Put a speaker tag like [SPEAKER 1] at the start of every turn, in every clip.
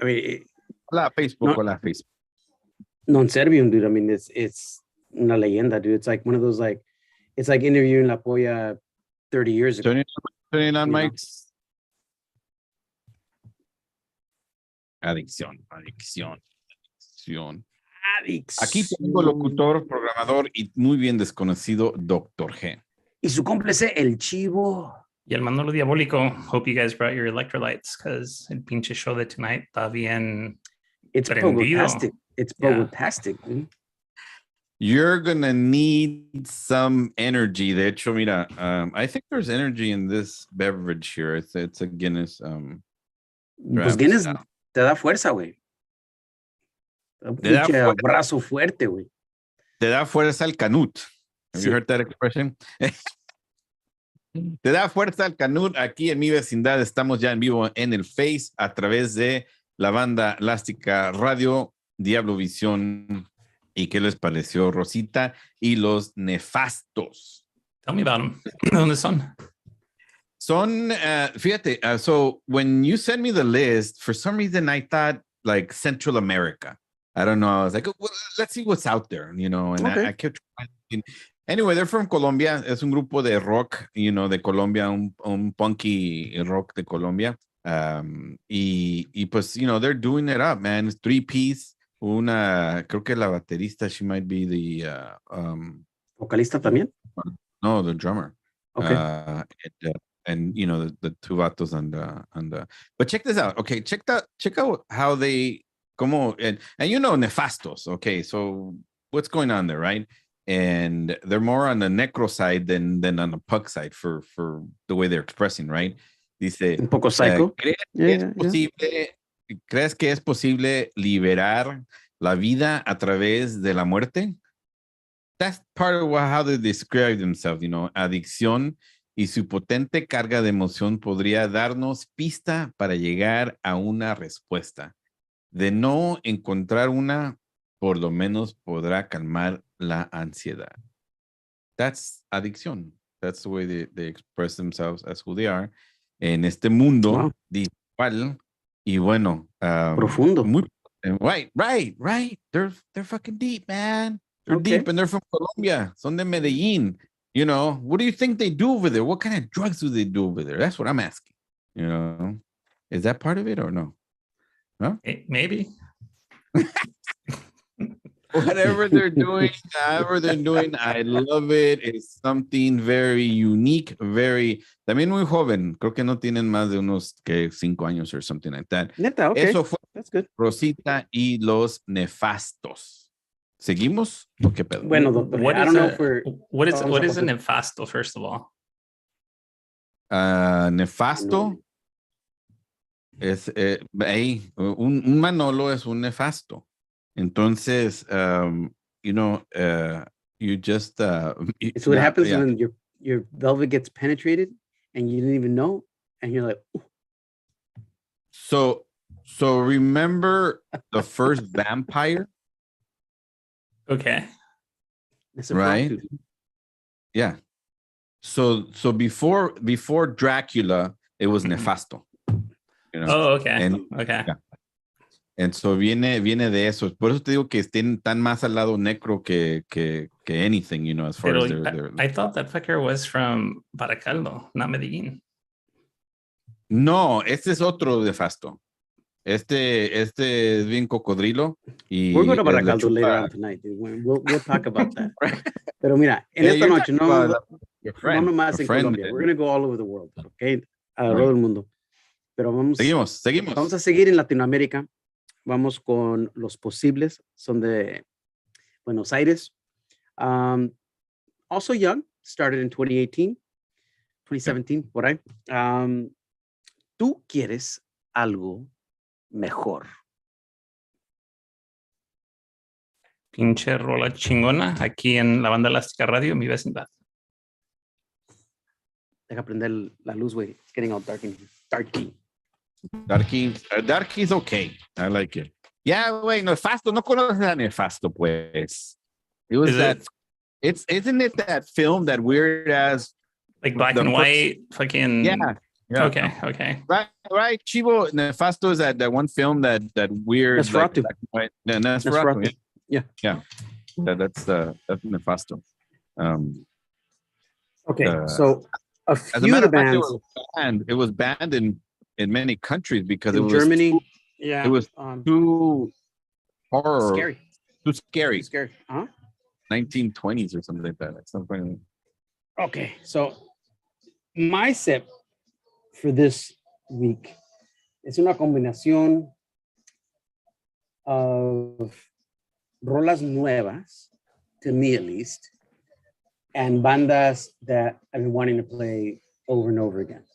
[SPEAKER 1] I mean,
[SPEAKER 2] Hola, Facebook. Hola, Facebook.
[SPEAKER 1] Non Serbian, dude. I mean, it's una leyenda, dude. It's like one of those, like, it's like interviewing La Polla 30 years ago.
[SPEAKER 2] Turning on mics. Adicción. Aquí tengo locutor, programador y muy bien desconocido Dr. G.
[SPEAKER 1] Y su cómplice, el Chivo.
[SPEAKER 3] Y el Manolo Diabólico. Hope you guys brought your electrolytes, because el pinche show de tonight está bien
[SPEAKER 1] It's pogotastic. It's pogotastic. Yeah.
[SPEAKER 2] You're gonna need some energy. De hecho, mira, I think there's energy in this beverage here. It's a Guinness.
[SPEAKER 1] Pues Guinness te da fuerza, güey. Un pinche brazo fuerte, güey.
[SPEAKER 2] Te da fuerza el Canut. Have you heard that expression? Te da fuerza el Canut. Aquí en mi vecindad estamos ya en vivo en el Face a través de la banda elástica Radio DiavloVision. ¿Y qué les pareció, Rosita y los nefastos?
[SPEAKER 3] Tell me about them. ¿Dónde son?
[SPEAKER 2] Son, fíjate, so when you sent me the list, for some reason I thought like Central America. I don't know. I was like, well, let's see what's out there, you know, and I kept trying. Anyway, they're from Colombia. Es un grupo de rock, you know, de Colombia, un punky rock de Colombia. Y pues, you know, they're doing it up, man. It's 3-piece. Creo que la baterista, she might be the
[SPEAKER 1] vocalista también.
[SPEAKER 2] No, the drummer.
[SPEAKER 1] Okay.
[SPEAKER 2] And you know the two vatos and but check this out. Okay, check out how they como and you know nefastos. Okay, so what's going on there, right? And they're more on the necro side than on the punk side for the way they're expressing, right? Dice
[SPEAKER 1] un poco psycho.
[SPEAKER 2] ¿Crees que es posible liberar la vida a través de la muerte? That's part of how they describe themselves, you know, adicción y su potente carga de emoción podría darnos pista para llegar a una respuesta. De no encontrar una, por lo menos podrá calmar la ansiedad. That's adicción. That's the way they express themselves as who they are. En este mundo digital. Y bueno,
[SPEAKER 1] profundo.
[SPEAKER 2] Muy, right. They're fucking deep, man. They're deep and they're from Colombia. Son de Medellín. You know, what do you think they do over there? What kind of drugs do they do over there? That's what I'm asking. You know, is that part of it or no? No?
[SPEAKER 3] Maybe.
[SPEAKER 2] Whatever they're doing, however they're doing, I love it. It's something very unique, también muy joven. Creo que no tienen más de unos 5 años or something like that.
[SPEAKER 1] Neta, okay.
[SPEAKER 2] Eso fue
[SPEAKER 1] That's good.
[SPEAKER 2] Rosita y los nefastos. ¿Seguimos? ¿O qué pedo?
[SPEAKER 1] Bueno, doctor, I don't know for...
[SPEAKER 3] What is a nefasto, first of all?
[SPEAKER 2] Nefasto es... un Manolo es un nefasto. Entonces, you know, you just...
[SPEAKER 1] it's what happens when your velvet gets penetrated and you didn't even know, and you're like... Ooh.
[SPEAKER 2] So remember the first vampire?
[SPEAKER 3] Okay.
[SPEAKER 2] Right? Yeah. So before Dracula, it was nefasto. You know?
[SPEAKER 3] Oh, okay.
[SPEAKER 2] Okay. Yeah. And so viene de eso. Por eso te digo que estén tan más al lado necro que anything, you know, as far as their...
[SPEAKER 3] I thought that fucker was from Baracaldo, not Medellín.
[SPEAKER 2] No, este es otro nefasto. Este es bien cocodrilo. Y
[SPEAKER 1] we're going to Baracaldo later on tonight, dude. We'll talk about that. Pero mira, en esta noche no nomás en Colombia. We're going to go all over the world, okay? Alrededor del mundo. Pero
[SPEAKER 2] seguimos.
[SPEAKER 1] Vamos a seguir en Latinoamérica. Vamos con los posibles. Son de Buenos Aires. Also young. Started in 2017, por ahí. Tú quieres algo mejor.
[SPEAKER 3] Pinche rola chingona aquí en la banda elástica radio, mi vecindad.
[SPEAKER 1] Deja prender la luz, güey. It's getting all dark in here.
[SPEAKER 2] Darky is okay. I like it. Yeah, güey, nefasto. No conoces a nefasto, pues. It was isn't it that film that weird as
[SPEAKER 3] like black and white fucking...
[SPEAKER 2] Yeah. Yeah.
[SPEAKER 3] Okay.
[SPEAKER 2] Right. Chivo Nefasto is that one film that weird
[SPEAKER 1] Nosferatu.
[SPEAKER 2] Nosferatu.
[SPEAKER 1] Yeah.
[SPEAKER 2] That's Nefasto.
[SPEAKER 1] Okay, so a
[SPEAKER 2] As a
[SPEAKER 1] few of
[SPEAKER 2] matter
[SPEAKER 1] the
[SPEAKER 2] of fact,
[SPEAKER 1] bands
[SPEAKER 2] it was banned in many countries because
[SPEAKER 1] in Germany,
[SPEAKER 2] it was too horror,
[SPEAKER 1] scary.
[SPEAKER 2] too scary.
[SPEAKER 1] 1920s
[SPEAKER 2] or something like that. Something.
[SPEAKER 1] Okay, so my set for this week es una combinación of rolas nuevas, to me at least, and bandas that I've been wanting to play over and over again.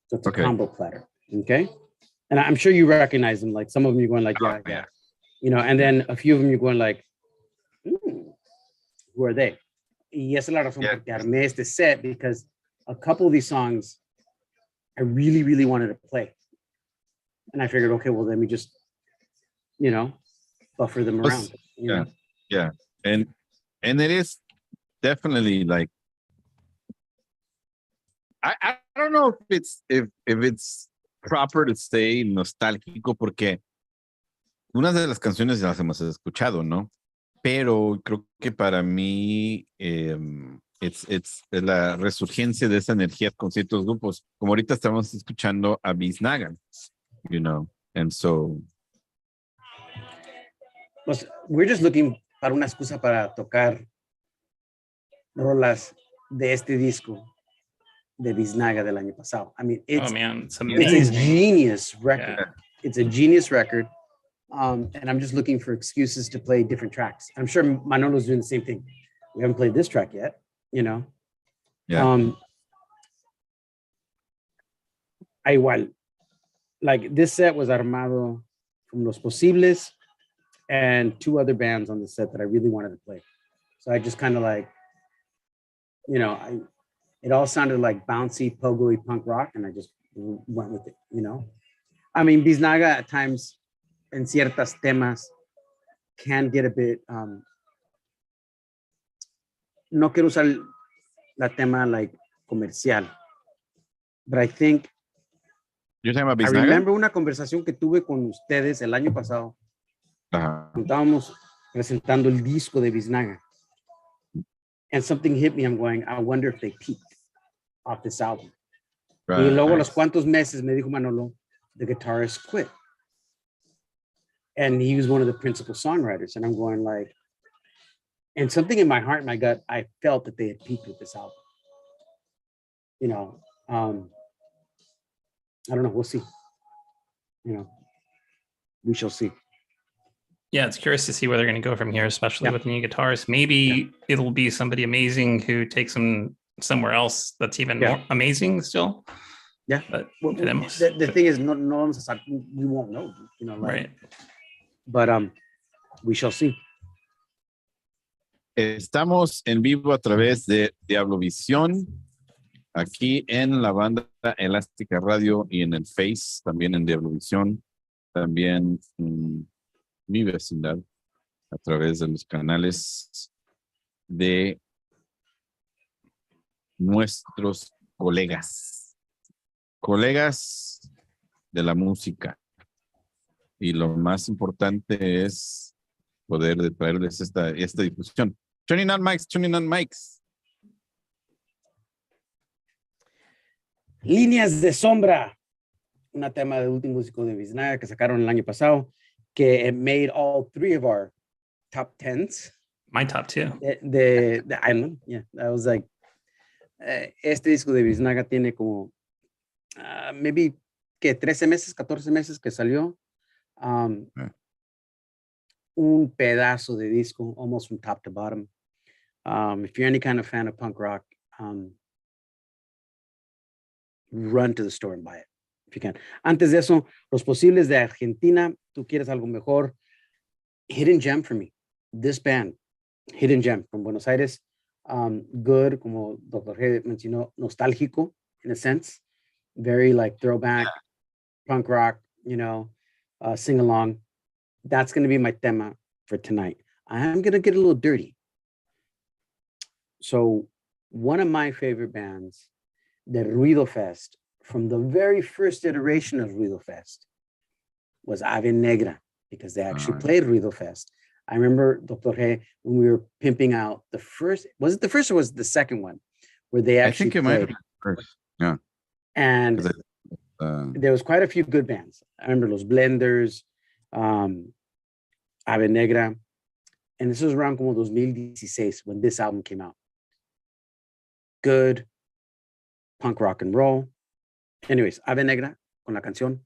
[SPEAKER 1] So it's a combo platter, okay? And I'm sure you recognize them. Like some of them you're going like, yeah. You know, and then a few of them you're going like, who are they? Y esa es la razón porque armé este set, because a couple of these songs I really, really wanted to play. And I figured, okay, well, let me just, buffer them around.
[SPEAKER 2] Yeah. And it is definitely like, I don't know if it's proper to say nostálgico, porque unas de las canciones ya las hemos escuchado, ¿no? Pero creo que para mí es la resurgencia de esa energía con ciertos grupos. Como ahorita estamos escuchando a Biznaga, and so.
[SPEAKER 1] Pues, we're just looking para una excusa para tocar rolas de este disco de Biznaga del año pasado. I mean, it's a genius record. Yeah. It's a genius record. And I'm just looking for excuses to play different tracks. I'm sure Manolo's doing the same thing. We haven't played this track yet, Yeah. Igual, like this set was armado from Los Posibles and two other bands on the set that I really wanted to play. So I just kind of like, it all sounded like bouncy, pogo-y punk rock, and I just went with it, I mean, Biznaga at times en ciertas temas can get a bit, no quiero usar la tema like comercial, but I think,
[SPEAKER 2] You're talking about Biznaga?
[SPEAKER 1] I remember una conversación que tuve con ustedes el año pasado. Estábamos presentando el disco de Biznaga. And something hit me. I'm going, I wonder if they peaked off this album. Right. Y luego los cuantos meses me dijo Manolo, the guitarist quit. And he was one of the principal songwriters. And I'm going like, and something in my heart, my gut, I felt that they had peaked with this album. I don't know, we'll see. We shall see.
[SPEAKER 3] Yeah, it's curious to see where they're going to go from here, especially with new guitarists. Maybe it'll be somebody amazing who takes them somewhere else that's even more amazing still.
[SPEAKER 1] Yeah,
[SPEAKER 3] but
[SPEAKER 1] the thing is, no one's we won't know,
[SPEAKER 3] right?
[SPEAKER 1] But we shall see.
[SPEAKER 2] Estamos en vivo a través de DiavloVision, aquí en la banda Elástica Radio y en el Face, también en DiavloVision, también en mi vecindad, a través de los canales de nuestros colegas de la música. Y lo más importante es poder traerles esta difusión. Turning on mics.
[SPEAKER 1] Líneas de Sombra, una tema del último disco de Biznaga que sacaron el año pasado, que it made all three of our top 10s.
[SPEAKER 3] My top 2.
[SPEAKER 1] The island, yeah. I was like, este disco de Biznaga tiene como, maybe que 13 meses, 14 meses que salió. Un pedazo de disco, almost from top to bottom. If you're any kind of fan of punk rock, run to the store and buy it, if you can. Antes de eso, Los Posibles de Argentina, tú quieres algo mejor. Hidden gem for me. This band, Hidden Gem from Buenos Aires. Good, como Dr. G mencionó, nostálgico in a sense. Very like throwback, punk rock, sing along. That's going to be my tema for tonight. I'm going to get a little dirty. So one of my favorite bands, the Ruido Fest from the very first iteration of Ruido Fest was Ave Negra, because they actually played Ruido Fest. I remember, Dr. He, when we were pimping out the first, was it the first or was it the second one where they actually
[SPEAKER 2] I think it might have been first. Yeah.
[SPEAKER 1] And there was quite a few good bands. I remember Los Blenders, Ave Negra, and this was around como 2016 when this album came out. Good punk rock and roll. Anyways, Ave Negra con la canción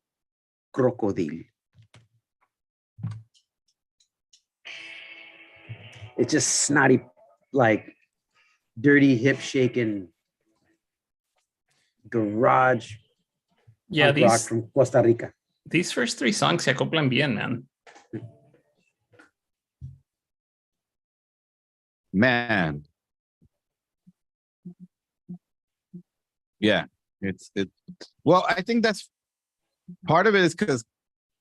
[SPEAKER 1] Crocodile. It's just snotty, like dirty, hip shaking garage punk rock from Costa Rica.
[SPEAKER 3] These first three songs se acoplan bien,
[SPEAKER 2] Man. Yeah, it's well, I think that's part of it is because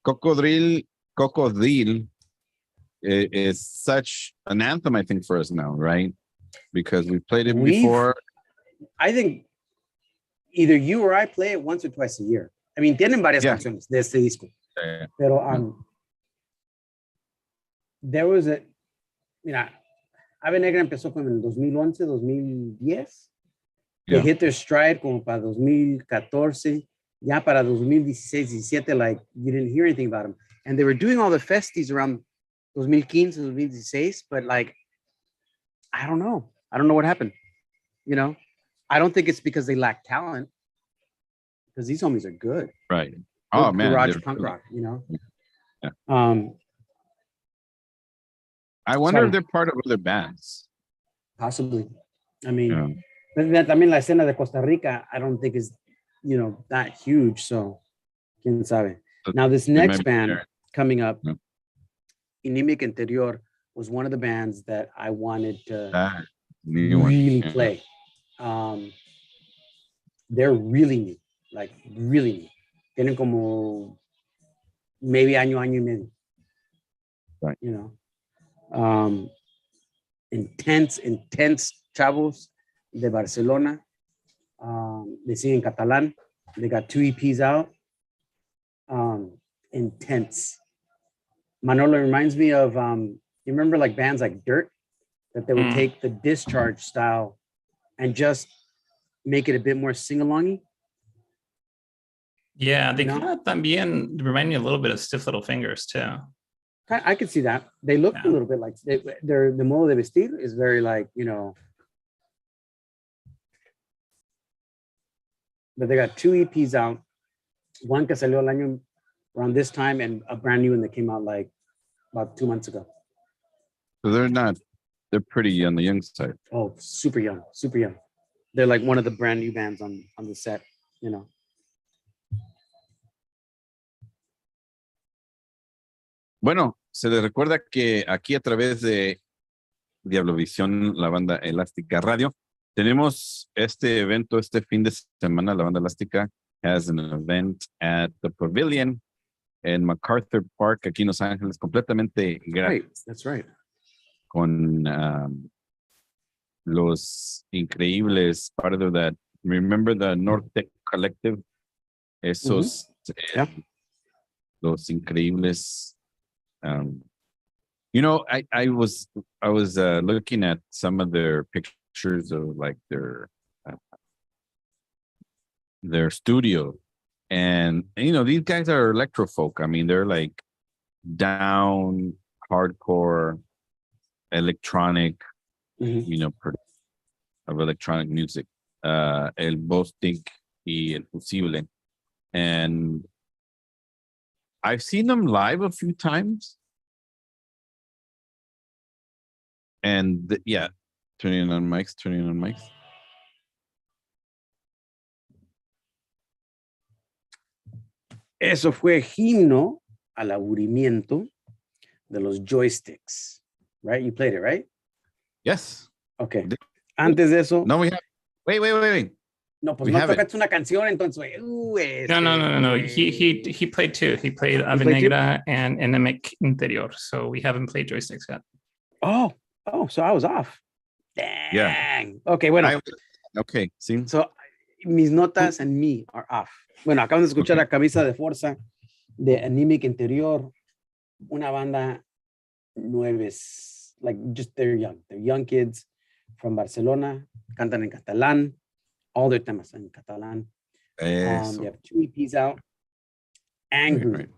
[SPEAKER 2] Cocodril is such an anthem, I think, for us now, right? Because we played it before.
[SPEAKER 1] I think either you or I play it once or twice a year. I mean, tienen varias canciones de este disco. Pero there was a, mira, Ave Negra empezó como en el 2011, 2010. They hit their stride como para 2014. Ya para 2016, 17, like, you didn't hear anything about them. And they were doing all the festies around 2015, 2016, but like, I don't know. I don't know what happened. You know, I don't think it's because they lack talent, because these homies are good.
[SPEAKER 2] Right.
[SPEAKER 1] Good
[SPEAKER 2] Oh man,
[SPEAKER 1] garage punk rock, you know.
[SPEAKER 2] Yeah.
[SPEAKER 1] I
[SPEAKER 2] wonder if they're part of other bands.
[SPEAKER 1] Possibly. I mean, también la escena de Costa Rica, I don't think is, you know, that huge. So, quién sabe. Now, this next band coming up, Inimic Interior, was one of the bands that I wanted to really play. They're really new, like really new. Tienen como maybe año y medio.
[SPEAKER 2] Right.
[SPEAKER 1] You know, intense chavos de Barcelona. They sing in Catalan. They got 2 EPs out. Intense. Manolo reminds me of, you remember like bands like Dirt, that they would take the Discharge style and just make it a bit more sing-alongy?
[SPEAKER 3] Yeah, they kind of también remind me a little bit of Stiff Little Fingers too.
[SPEAKER 1] I could see that. They look a little bit like, the modo de vestir is very like, you know, but they got 2 EPs out. One que salió el año around this time, and a brand new one that came out like about 2 months ago.
[SPEAKER 2] So they're pretty on the young side.
[SPEAKER 1] Oh, super young, super young. They're like one of the brand new bands on the set, you know.
[SPEAKER 2] Bueno, se les recuerda que aquí a través de DiavloVision, la banda Elástica Radio, tenemos este evento este fin de semana. La banda Elástica has an event at the Pavilion en MacArthur Park, aquí en Los Ángeles, completamente gratis.
[SPEAKER 1] Right, that's right.
[SPEAKER 2] Con los increíbles, part of that, remember the North Tech Collective? Esos, los increíbles. You know, I was looking at some of their pictures of like their studio, and you know, these guys are electro folk. I mean, they're like down hardcore electronic, you know, of electronic music. El Bostic y El Fusible, and I've seen them live a few times. And turning on mics.
[SPEAKER 1] Eso fue himno al aburrimiento de los joysticks. Right? You played it, right?
[SPEAKER 2] Yes.
[SPEAKER 1] Okay. Antes de eso.
[SPEAKER 2] No, we have. Wait.
[SPEAKER 1] No, pues no tocaste una canción, entonces.
[SPEAKER 3] No. He played 2. He played Ave Negra and Inimic Interior. So we haven't played joysticks yet.
[SPEAKER 1] Oh, so I was off. Dang.
[SPEAKER 2] Yeah.
[SPEAKER 1] Okay, bueno.
[SPEAKER 2] Okay, see.
[SPEAKER 1] So mis notas and me are off. Bueno, acaban de escuchar la camisa de fuerza de Anemic Interior, una banda nueves, like just they're young kids from Barcelona, cantan en catalán, all their temas en catalán. They have 2 EPs out. Angry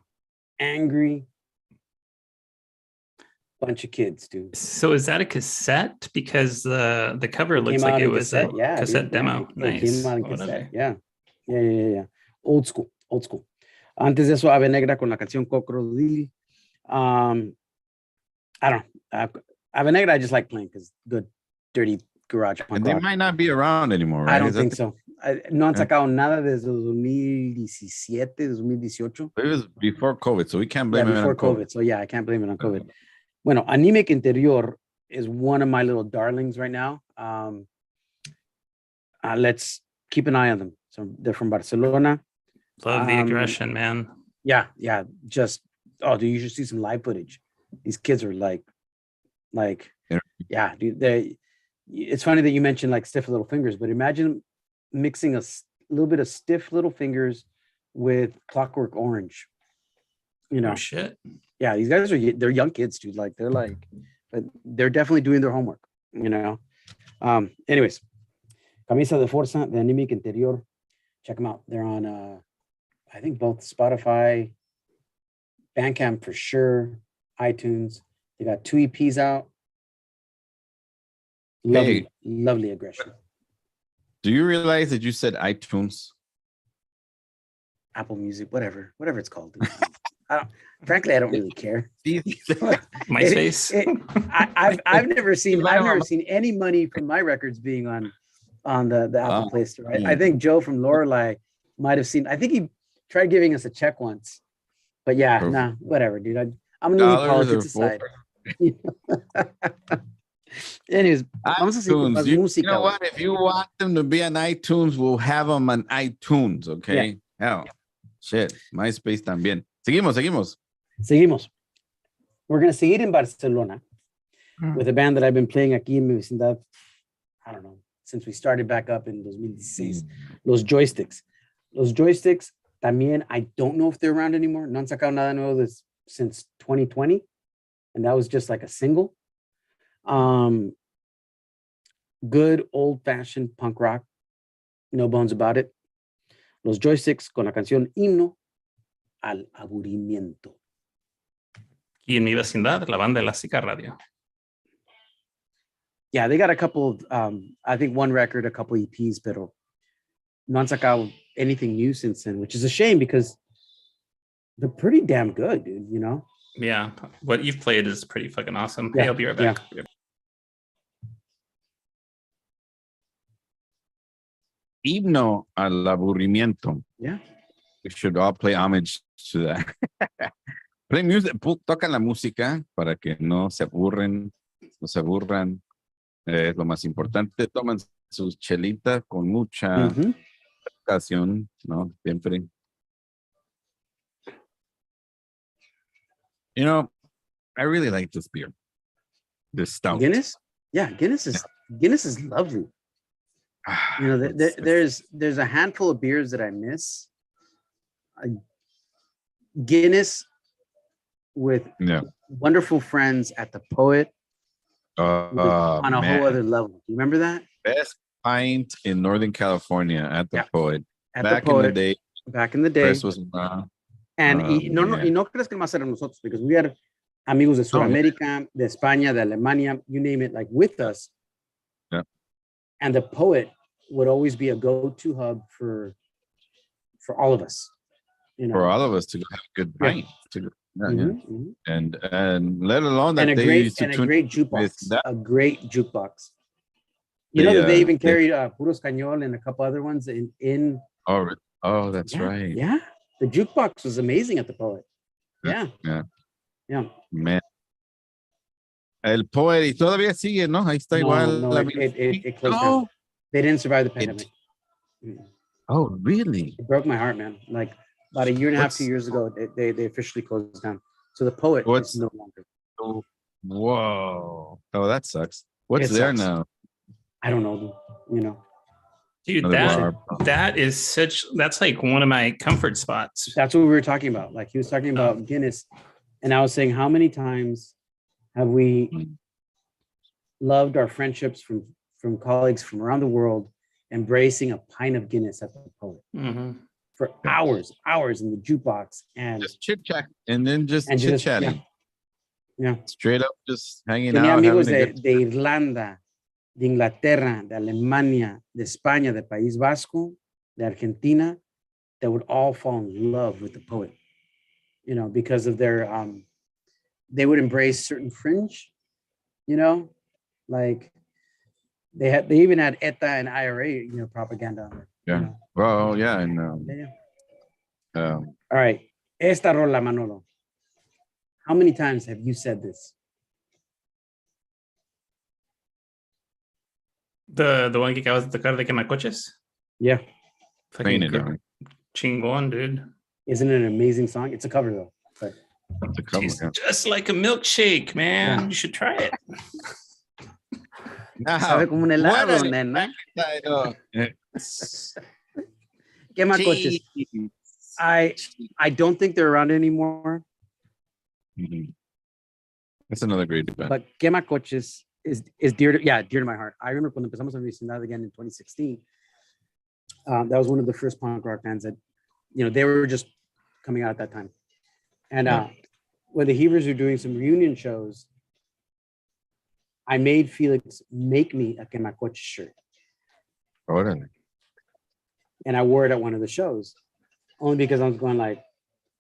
[SPEAKER 1] bunch of kids, dude.
[SPEAKER 3] So is that a cassette? Because the cover looks like it was a cassette demo. Nice.
[SPEAKER 1] Came out in cassette. Yeah. Old school. Antes de eso, Ave Negra con la canción Cocodrilo. I don't know. Ave Negra I just like playing because good, dirty garage punk
[SPEAKER 2] And they
[SPEAKER 1] rock.
[SPEAKER 2] might not be around anymore, right?
[SPEAKER 1] I don't think so. No han sacado nada desde 2017, 2018.
[SPEAKER 2] It was before COVID, so we can't blame it on COVID.
[SPEAKER 1] So I can't blame it on COVID. Bueno, Anemic Interior is one of my little darlings right now. Let's keep an eye on them. So they're from Barcelona.
[SPEAKER 3] Love the aggression, man.
[SPEAKER 1] Yeah. Just, dude, you should see some live footage. These kids are like, yeah, dude. It's funny that you mentioned like stiff little fingers, but imagine mixing a little bit of stiff little fingers with Clockwork Orange. You know,
[SPEAKER 3] oh, shit.
[SPEAKER 1] Yeah, these guys they're young kids, dude. Like they're definitely doing their homework. You know. Anyways, Camisa de Fuerza de Anemic Interior. Check them out. They're on I think both Spotify, Bandcamp for sure, iTunes. They got 2 EPs out. Lovely aggression.
[SPEAKER 2] Do you realize that you said iTunes?
[SPEAKER 1] Apple Music, whatever it's called. Frankly, I don't really care.
[SPEAKER 3] MySpace.
[SPEAKER 1] I've never seen any money from my records being on the Apple Play Store. I think Joe from Lorelei might have seen. I think he tried giving us a check once, but whatever, dude. I'm gonna leave politics aside. Anyways,
[SPEAKER 2] iTunes, you know what? If you want them to be on iTunes, we'll have them on iTunes, okay? Hell, shit, MySpace también. Seguimos.
[SPEAKER 1] We're going to seguir in Barcelona with a band that I've been playing aquí en mi vecindad, I don't know, since we started back up in 2016. Los Joysticks. Los Joysticks, también, I don't know if they're around anymore. No han sacado nada nuevo since 2020. And that was just like a single. Good old-fashioned punk rock. No bones about it. Los Joysticks con la canción Himno al Aburrimiento.
[SPEAKER 3] Y en mi vecindad, la banda Elástica Radio.
[SPEAKER 1] Yeah, they got a couple, I think one record, a couple EPs, pero no han sacado anything new since then, which is a shame because they're pretty damn good, dude, you know?
[SPEAKER 3] Yeah, what you've played is pretty fucking awesome. Hey, I'll be right back.
[SPEAKER 1] Yeah.
[SPEAKER 2] Himno al Aburrimiento.
[SPEAKER 1] Yeah.
[SPEAKER 2] We should all play homage to that. Play music, tocan la música para que no se aburran. Es lo más importante. Toman sus chelitas con mucha ocasión, ¿no? Siempre. You know, I really like this beer. This stout.
[SPEAKER 1] Guinness? Yeah, Guinness is lovely. You know, there's a handful of beers that I miss. Guinness with wonderful friends at the Poet on a whole other level. You remember that?
[SPEAKER 2] Best pint in Northern California at the Poet.
[SPEAKER 1] Back in the day.
[SPEAKER 2] Chris was
[SPEAKER 1] and no crees que más eran nosotros, because we had amigos de Sudamérica, de España, de Alemania, you name it, like with us.
[SPEAKER 2] Yeah. And
[SPEAKER 1] the Poet would always be a go-to hub for all of us. You know?
[SPEAKER 2] For all of us to have a good pint. And let alone that they used to
[SPEAKER 1] a great jukebox. A great jukebox. You know that they even carried Puros Cañol and a couple other ones in.
[SPEAKER 2] Oh, that's right.
[SPEAKER 1] Yeah, the jukebox was amazing at the Poet. Yeah.
[SPEAKER 2] Man. El Poet y todavía sigue, ¿no? Ahí está igual.
[SPEAKER 1] No, it closed down. They didn't survive the pandemic.
[SPEAKER 2] Oh, really?
[SPEAKER 1] It broke my heart, man. Like about a year and a half, 2 years ago, they officially closed down. So the Poet is no longer.
[SPEAKER 2] Oh, whoa. Oh, that sucks. What's there now?
[SPEAKER 1] I don't know. You know.
[SPEAKER 3] Dude,
[SPEAKER 2] Another bar.
[SPEAKER 3] that's like one of my comfort spots.
[SPEAKER 1] That's what we were talking about. Like he was talking about Guinness, and I was saying, how many times have we loved our friendships from colleagues from around the world, embracing a pint of Guinness at the Poet for hours in the jukebox, and
[SPEAKER 2] Just chit chat, and then just
[SPEAKER 1] and
[SPEAKER 2] chit
[SPEAKER 1] just
[SPEAKER 2] chatting.
[SPEAKER 1] yeah.
[SPEAKER 2] Straight up, just hanging
[SPEAKER 1] Tenía
[SPEAKER 2] out.
[SPEAKER 1] amigos
[SPEAKER 2] having a
[SPEAKER 1] de,
[SPEAKER 2] good
[SPEAKER 1] de Irlanda, de Inglaterra, de Alemania, de España, de País Vasco, de Argentina, that would all fall in love with the Poet, you know, because of their they would embrace certain fringe, you know, like they even had ETA and IRA, you know, propaganda on it.
[SPEAKER 2] Yeah.
[SPEAKER 1] You know?
[SPEAKER 2] Well, yeah, and
[SPEAKER 1] All right, esta rola, Manolo. How many times have you said this?
[SPEAKER 3] The one que acabas de tocar de Quemacoches?
[SPEAKER 1] Yeah.
[SPEAKER 2] playing it.
[SPEAKER 3] Chingón, dude.
[SPEAKER 1] Isn't it an amazing song? It's a cover though. But
[SPEAKER 2] It's a cover,
[SPEAKER 3] Tastes
[SPEAKER 2] yeah.
[SPEAKER 3] just like a milkshake, man.
[SPEAKER 1] Yeah.
[SPEAKER 3] You should try it.
[SPEAKER 2] Now,
[SPEAKER 1] sabe como un
[SPEAKER 2] what
[SPEAKER 1] helado,
[SPEAKER 2] an
[SPEAKER 1] nena.
[SPEAKER 2] title.
[SPEAKER 1] Quemacoches. I don't think they're around anymore,
[SPEAKER 2] Mhm. That's another great band.
[SPEAKER 1] but Quemacoches is dear to my heart. I remember cuando empezamos a vecindad again in 2016. That was one of the first punk rock bands that, you know, they were just coming out at that time. And when the Hebrews were doing some reunion shows, I made Felix make me a Quemacoches shirt,
[SPEAKER 2] Órale.
[SPEAKER 1] and I wore it at one of the shows, only because I was going like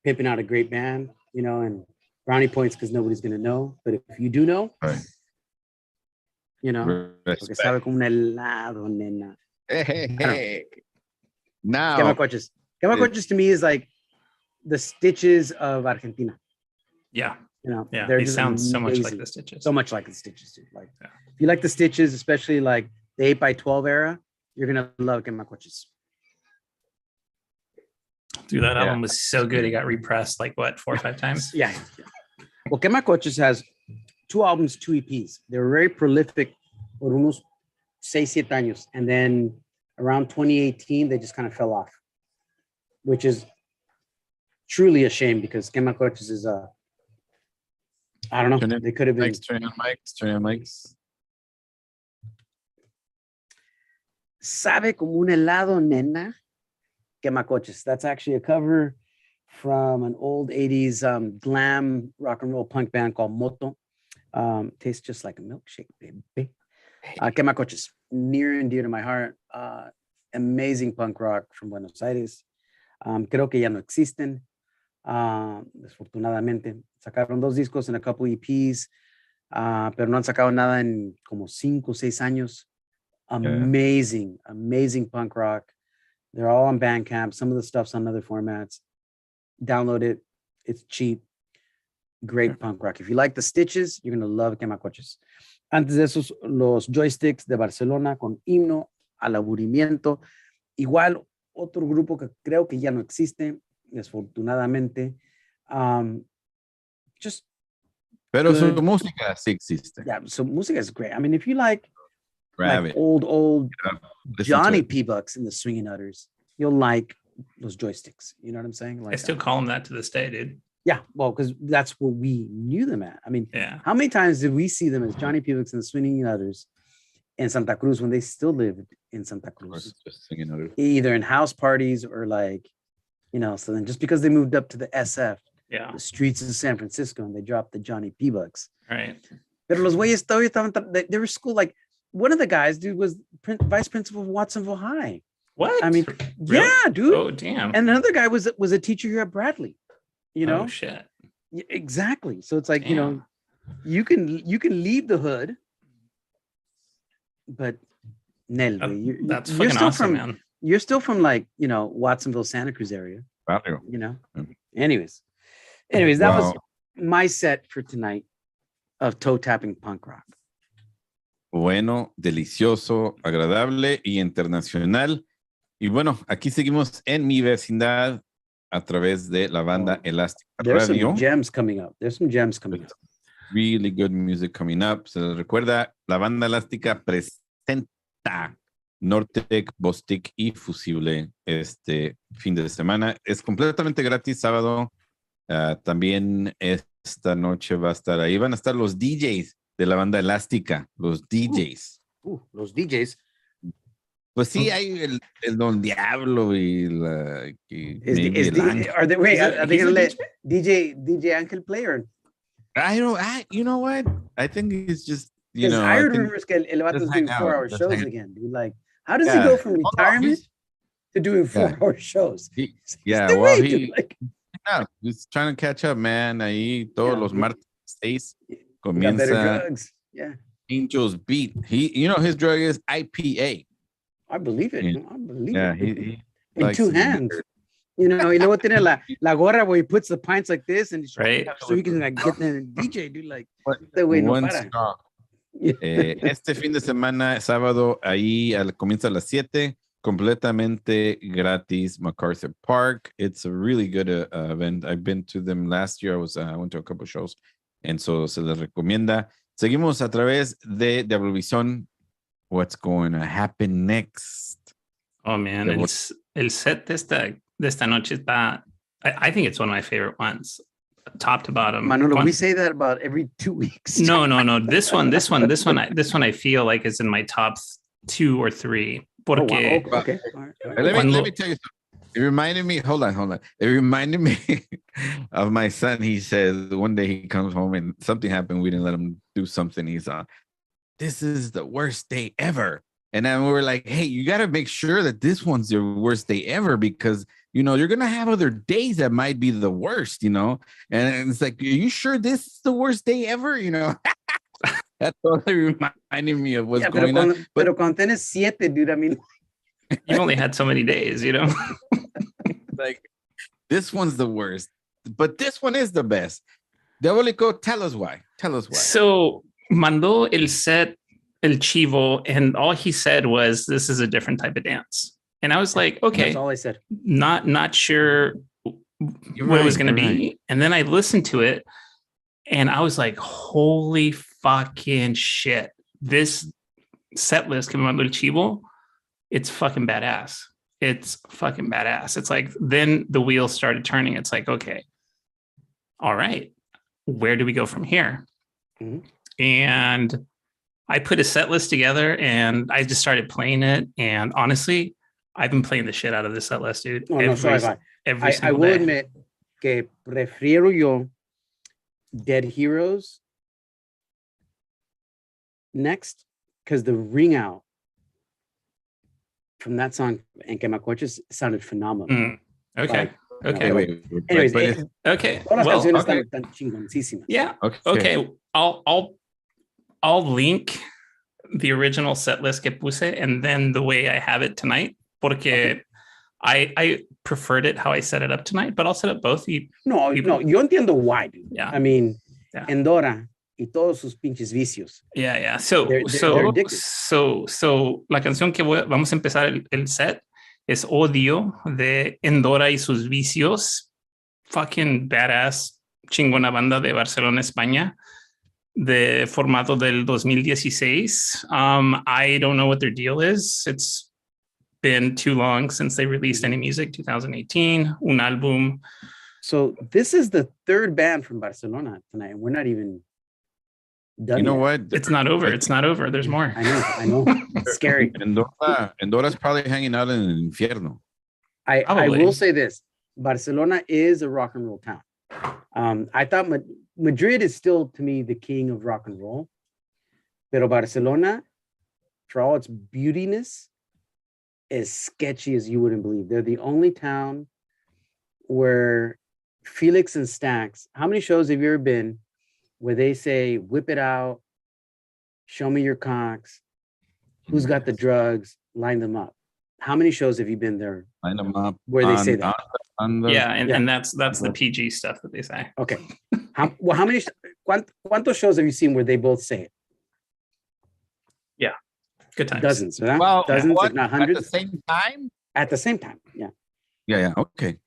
[SPEAKER 1] pimping out a great band, you know, and brownie points because nobody's gonna know. But if you do know,
[SPEAKER 2] Right.
[SPEAKER 1] you know, porque
[SPEAKER 2] Respect.
[SPEAKER 1] sabe como un helado, nena.
[SPEAKER 2] Hey. Now,
[SPEAKER 1] Quemacoches. Quemacoches to me is like the Stitches of Argentina.
[SPEAKER 3] Yeah.
[SPEAKER 1] You know,
[SPEAKER 3] Yeah.
[SPEAKER 1] they're
[SPEAKER 3] They
[SPEAKER 1] just
[SPEAKER 3] sound so much like
[SPEAKER 1] amazing.
[SPEAKER 3] the Stitches.
[SPEAKER 1] So much like the Stitches, dude. Like,
[SPEAKER 3] Yeah.
[SPEAKER 1] if you like the Stitches, especially like the 8x12 era, you're gonna love Quemacoches.
[SPEAKER 3] Dude, that
[SPEAKER 2] Yeah.
[SPEAKER 3] album was so good. It got repressed like what, 4 or 5 times?
[SPEAKER 1] Yeah. Well, Quemacoches has 2 albums, 2 EPs. They were very prolific por unos 6-7 años. And then around 2018, they just kind of fell off, which is truly a shame because Quemacoches is I don't know.
[SPEAKER 2] Turn it-
[SPEAKER 1] They could have been.
[SPEAKER 2] turn on mics.
[SPEAKER 1] Sabe como un helado, nena. Quemacoches. That's actually a cover from an old 80s glam rock and roll punk band called Moto. Tastes just like a milkshake, baby. Quemacoches, near and dear to my heart. Amazing punk rock from Buenos Aires. Creo que ya no existen. Desafortunadamente. Sacaron 2 discos en a couple EPs, pero no han sacado nada en como 5 o 6 años. Amazing, amazing punk rock. They're all on Bandcamp. Some of the stuff's on other formats. Download it. It's cheap. Great punk rock. If you like the Stitches, you're going to love Quemacoches. Antes de esos, los Joysticks de Barcelona con Himno al Aburrimiento. Igual, otro grupo que creo que ya no existe, desafortunadamente. Just
[SPEAKER 2] Pero su
[SPEAKER 1] good.
[SPEAKER 2] música sí existe.
[SPEAKER 1] Yeah, so música is great. I mean, if you like
[SPEAKER 2] Grab it.
[SPEAKER 1] old
[SPEAKER 2] Listen to
[SPEAKER 1] Johnny
[SPEAKER 2] it.
[SPEAKER 1] P. Bucks and the Swinging Utters, you'll like those Joysticks. You know what I'm saying? Like,
[SPEAKER 3] I still call them that to this day, dude.
[SPEAKER 1] yeah, well, because that's what we knew them at. I mean,
[SPEAKER 3] Yeah.
[SPEAKER 1] how many times did we see them as Johnny P. Bucks and the Swinging Utters in Santa Cruz when they still lived in Santa
[SPEAKER 2] Of course,
[SPEAKER 1] Cruz?
[SPEAKER 2] it's just singing out.
[SPEAKER 1] Either in house parties or like, you know, so then just because they moved up to the SF,
[SPEAKER 3] Yeah.
[SPEAKER 1] the streets of San Francisco, and they dropped the Johnny P. Bucks.
[SPEAKER 3] Right.
[SPEAKER 1] Pero los güeyes todavía estaban, they were school, like, one of the guys, dude, was vice principal of Watsonville High.
[SPEAKER 3] What?
[SPEAKER 1] I mean,
[SPEAKER 3] Really?
[SPEAKER 1] yeah, dude.
[SPEAKER 3] Oh, damn.
[SPEAKER 1] And another guy was a teacher here at Bradley, you know?
[SPEAKER 3] Oh, shit.
[SPEAKER 1] Yeah, exactly. So it's like, you know, you can leave the hood, but Nel,
[SPEAKER 3] That's
[SPEAKER 1] you're
[SPEAKER 3] fucking
[SPEAKER 1] still
[SPEAKER 3] awesome,
[SPEAKER 1] from,
[SPEAKER 3] man.
[SPEAKER 1] you're still from like, you know, Watsonville, Santa Cruz area,
[SPEAKER 2] Barrio.
[SPEAKER 1] you know?
[SPEAKER 2] Mm.
[SPEAKER 1] Anyways, that was
[SPEAKER 2] Wow.
[SPEAKER 1] my set for tonight of toe tapping punk rock.
[SPEAKER 2] Bueno, delicioso, agradable y internacional. Y bueno, aquí seguimos en mi vecindad a través de la banda Elástica
[SPEAKER 1] There's
[SPEAKER 2] Radio.
[SPEAKER 1] some gems coming up. There's some gems coming up.
[SPEAKER 2] Really good music coming up. Se les recuerda, la banda Elástica presenta Nortec, Bostik y Fusible este fin de semana. Es completamente gratis sábado. También esta noche va a estar ahí. Van a estar los DJs de la banda Elástica, los DJs.
[SPEAKER 1] Los DJs.
[SPEAKER 2] Pues sí, hay el Don Diablo y la...
[SPEAKER 1] Are they going to let DJ Angel play or?
[SPEAKER 2] You know what? I think it's just,
[SPEAKER 1] I heard rumors que el vato is doing 4-hour shows again. Dude. Like, how does he go from retirement to doing 4-hour shows?
[SPEAKER 2] He's trying to catch up, man. Ahí todos los martes 6 comienza Angel's Beat. His drug is IPA.
[SPEAKER 1] I believe it. I believe it.
[SPEAKER 2] He
[SPEAKER 1] in 2 hands. Y luego tiene la gorra where he puts the pints like this and
[SPEAKER 3] right.
[SPEAKER 1] So he can like get there and DJ, dude, like the way no para.
[SPEAKER 2] Este fin de semana, sábado, ahí comienza a las 7, completamente gratis, MacArthur Park. It's a really good event. I've been to them last year. I went to a couple shows, and so se les recomienda. Seguimos a través de DiavloVision. What's going to happen next?
[SPEAKER 3] Oh man, el set de esta noche está. I think it's one of my favorite ones, top to bottom.
[SPEAKER 1] Manolo, we say that about every 2 weeks.
[SPEAKER 3] No. This one I feel like is in my top 2 or 3. Porque
[SPEAKER 1] okay. All right.
[SPEAKER 2] Let me tell you something. It reminded me. Hold on. It reminded me of my son. He says one day he comes home and something happened. We didn't let him do something. He's this is the worst day ever. And then we were like, hey, you got to make sure that this one's your worst day ever because, you're going to have other days that might be the worst, And it's like, are you sure this is the worst day ever? That totally reminded me of what's going on.
[SPEAKER 1] Pero cuando tienes 7, dude, I mean.
[SPEAKER 3] You've only had so many days,
[SPEAKER 2] Like, this one's the worst, but this one is the best. Diabolico, tell us why.
[SPEAKER 3] So, mandó el set El Chivo, and all he said was, this is a different type of dance. And I was like, okay.
[SPEAKER 1] That's all I said.
[SPEAKER 3] Not sure what it was going to be. Right. And then I listened to it, and I was like, holy fucking shit. This set list, que me mandó El Chivo, it's fucking badass. It's like, then the wheels started turning. It's like, okay, all right, where do we go from here? Mm-hmm. And I put a set list together and I just started playing it. And honestly, I've been playing the shit out of this set list, dude.
[SPEAKER 1] I will admit que prefiero yo Dead Heroes next because the ring out from that song En Que Me Coches sounded phenomenal.
[SPEAKER 3] Okay.
[SPEAKER 1] Wait. Anyways,
[SPEAKER 3] okay.
[SPEAKER 1] Todas las canciones están chingoncísimas.
[SPEAKER 3] Yeah. Okay. I'll link the original set list que puse and then the way I have it tonight, porque I preferred it how I set it up tonight, but I'll set up both.
[SPEAKER 1] No, yo entiendo why, dude.
[SPEAKER 3] Yeah.
[SPEAKER 1] I mean, Endora y todos sus pinches vicios.
[SPEAKER 3] Yeah. So la canción que vamos a empezar el set es Odio de Endora y sus vicios. Fucking badass, chingona banda de Barcelona, España. De formato del 2016. I don't know what their deal is. It's been too long since they released any music. 2018, un álbum.
[SPEAKER 1] So this is the 3rd band from Barcelona tonight. We're not even done.
[SPEAKER 2] You know
[SPEAKER 1] yet.
[SPEAKER 2] what?
[SPEAKER 3] It's not over. It's not over. There's more.
[SPEAKER 1] I know. It's scary.
[SPEAKER 2] Endora's probably hanging out in el infierno.
[SPEAKER 1] I will say this. Barcelona is a rock and roll town. I thought Madrid is still, to me, the king of rock and roll. Pero Barcelona, for all its beautiness, is sketchy as you wouldn't believe. They're the only town where Felix and Stax, how many shows have you ever been where they say, whip it out, show me your cocks, who's got the drugs, line them up? How many shows have you been there?
[SPEAKER 2] Line them up.
[SPEAKER 1] Where they say that?
[SPEAKER 3] And that's the PG stuff that they say.
[SPEAKER 1] Okay. How many? ¿Cuántos shows have you seen where they both say it?
[SPEAKER 3] Yeah, good times.
[SPEAKER 1] Dozens, right?
[SPEAKER 2] Well,
[SPEAKER 1] dozens, if not hundreds.
[SPEAKER 2] At the same time.
[SPEAKER 1] At the same time, yeah.
[SPEAKER 2] Yeah. Okay.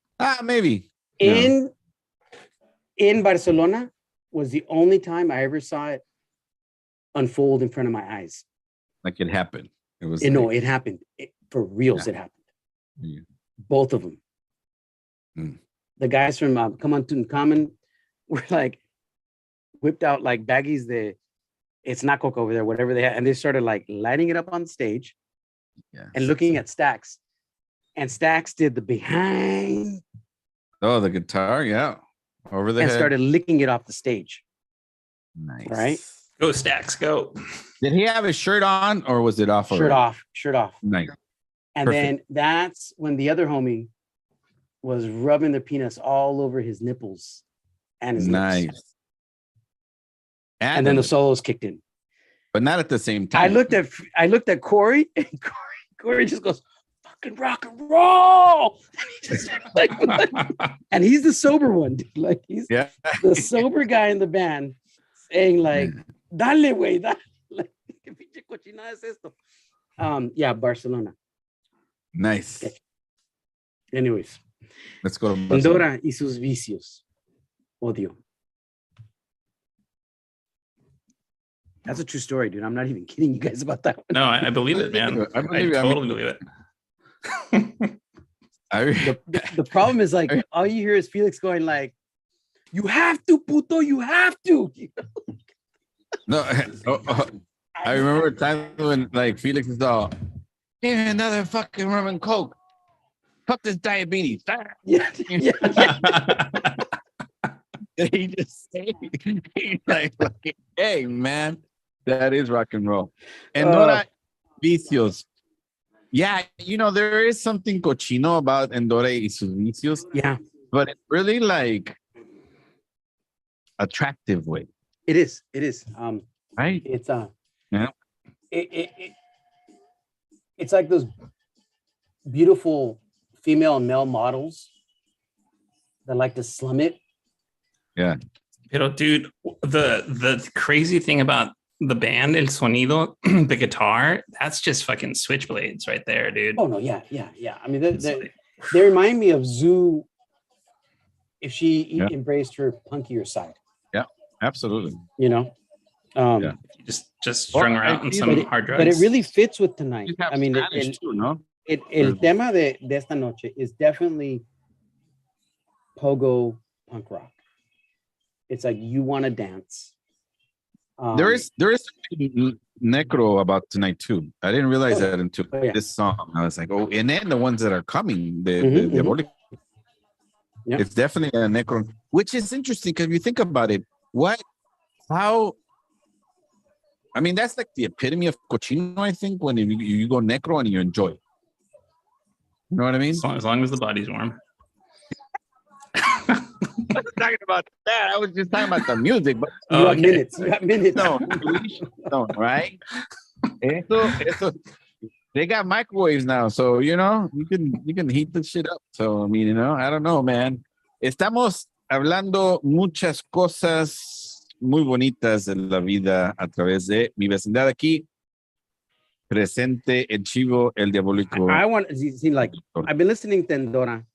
[SPEAKER 2] Maybe.
[SPEAKER 1] In Barcelona was the only time I ever saw it unfold in front of my eyes.
[SPEAKER 2] Like it happened. It was
[SPEAKER 1] No, it happened. For reals, it happened.
[SPEAKER 2] Yeah.
[SPEAKER 1] Both of them. The guys from Come On Tutankhamun were like whipped out like baggies. It's not coke over there, whatever they had, and they started like lighting it up on the stage and looking at Stax. And Stax did the behind.
[SPEAKER 2] Oh, the guitar, yeah, over the
[SPEAKER 1] and
[SPEAKER 2] head.
[SPEAKER 1] started licking it off the stage.
[SPEAKER 2] Nice.
[SPEAKER 1] Right?
[SPEAKER 3] Go Stacks, go.
[SPEAKER 2] Did he have his shirt on or was it off?
[SPEAKER 1] Shirt off.
[SPEAKER 2] Nice.
[SPEAKER 1] And then that's when the other homie was rubbing the peanuts all over his nipples and his lips. And then the solos kicked in.
[SPEAKER 2] But not at the same time.
[SPEAKER 1] I looked at Corey, and Corey just goes, fucking rock and roll. And he just like, and he's the sober one, dude. Like he's the sober guy in the band saying like, dale, güey, dale. Like, ¿qué pinche cochinada es esto? Barcelona.
[SPEAKER 2] Nice.
[SPEAKER 1] Okay. Anyways.
[SPEAKER 2] Let's go to Barcelona.
[SPEAKER 1] Pandora y sus vicios. Odio. That's a true story, dude. I'm not even kidding you guys about that one.
[SPEAKER 3] No, I believe it, man. I totally believe it.
[SPEAKER 1] The problem is like all you hear is Felix going like, "You have to, puto, you have to."
[SPEAKER 2] No, I remember a time when like Felix is all, "Give me another fucking rum and coke. Fuck this diabetes."
[SPEAKER 1] Yeah.
[SPEAKER 2] He just say, he's like, "Hey, man, that is rock and roll." And Endora vicios. Yeah, there is something cochino about Endora y sus vicios.
[SPEAKER 1] Yeah.
[SPEAKER 2] But it's really like attractive way.
[SPEAKER 1] It is.
[SPEAKER 2] Right?
[SPEAKER 1] It's
[SPEAKER 2] yeah.
[SPEAKER 1] It's like those beautiful female and male models that like to slum it.
[SPEAKER 2] Yeah.
[SPEAKER 3] Dude, the crazy thing about the band, El Sonido, the guitar, that's just fucking switchblades right there, dude.
[SPEAKER 1] Oh no, yeah. I mean, they remind me of Zoo if she embraced her punkier side.
[SPEAKER 2] Yeah, absolutely.
[SPEAKER 3] Just strung around on some hard drugs.
[SPEAKER 1] But it really fits with tonight. I mean, el tema de esta noche is definitely pogo punk rock. It's like you want to dance.
[SPEAKER 2] There is something necro about tonight too. I didn't realize that until this song. I was like, and then the ones that are coming, the Diabolico. Yeah. It's definitely a necro, which is interesting because if you think about it, I mean, that's like the epitome of cochino, I think, when you go necro and you enjoy it. You know what I mean?
[SPEAKER 3] As long as the body's warm.
[SPEAKER 2] I wasn't talking about that. I was just talking about the music. But
[SPEAKER 1] you got minutes.
[SPEAKER 2] No, right? Eso, they got microwaves now, so you can heat the shit up. So I mean, I don't know, man. Estamos hablando muchas cosas muy bonitas de la vida a través de mi vecindad aquí. Presente el chivo, el diabólico.
[SPEAKER 1] I want to see, like, I've been listening to Endora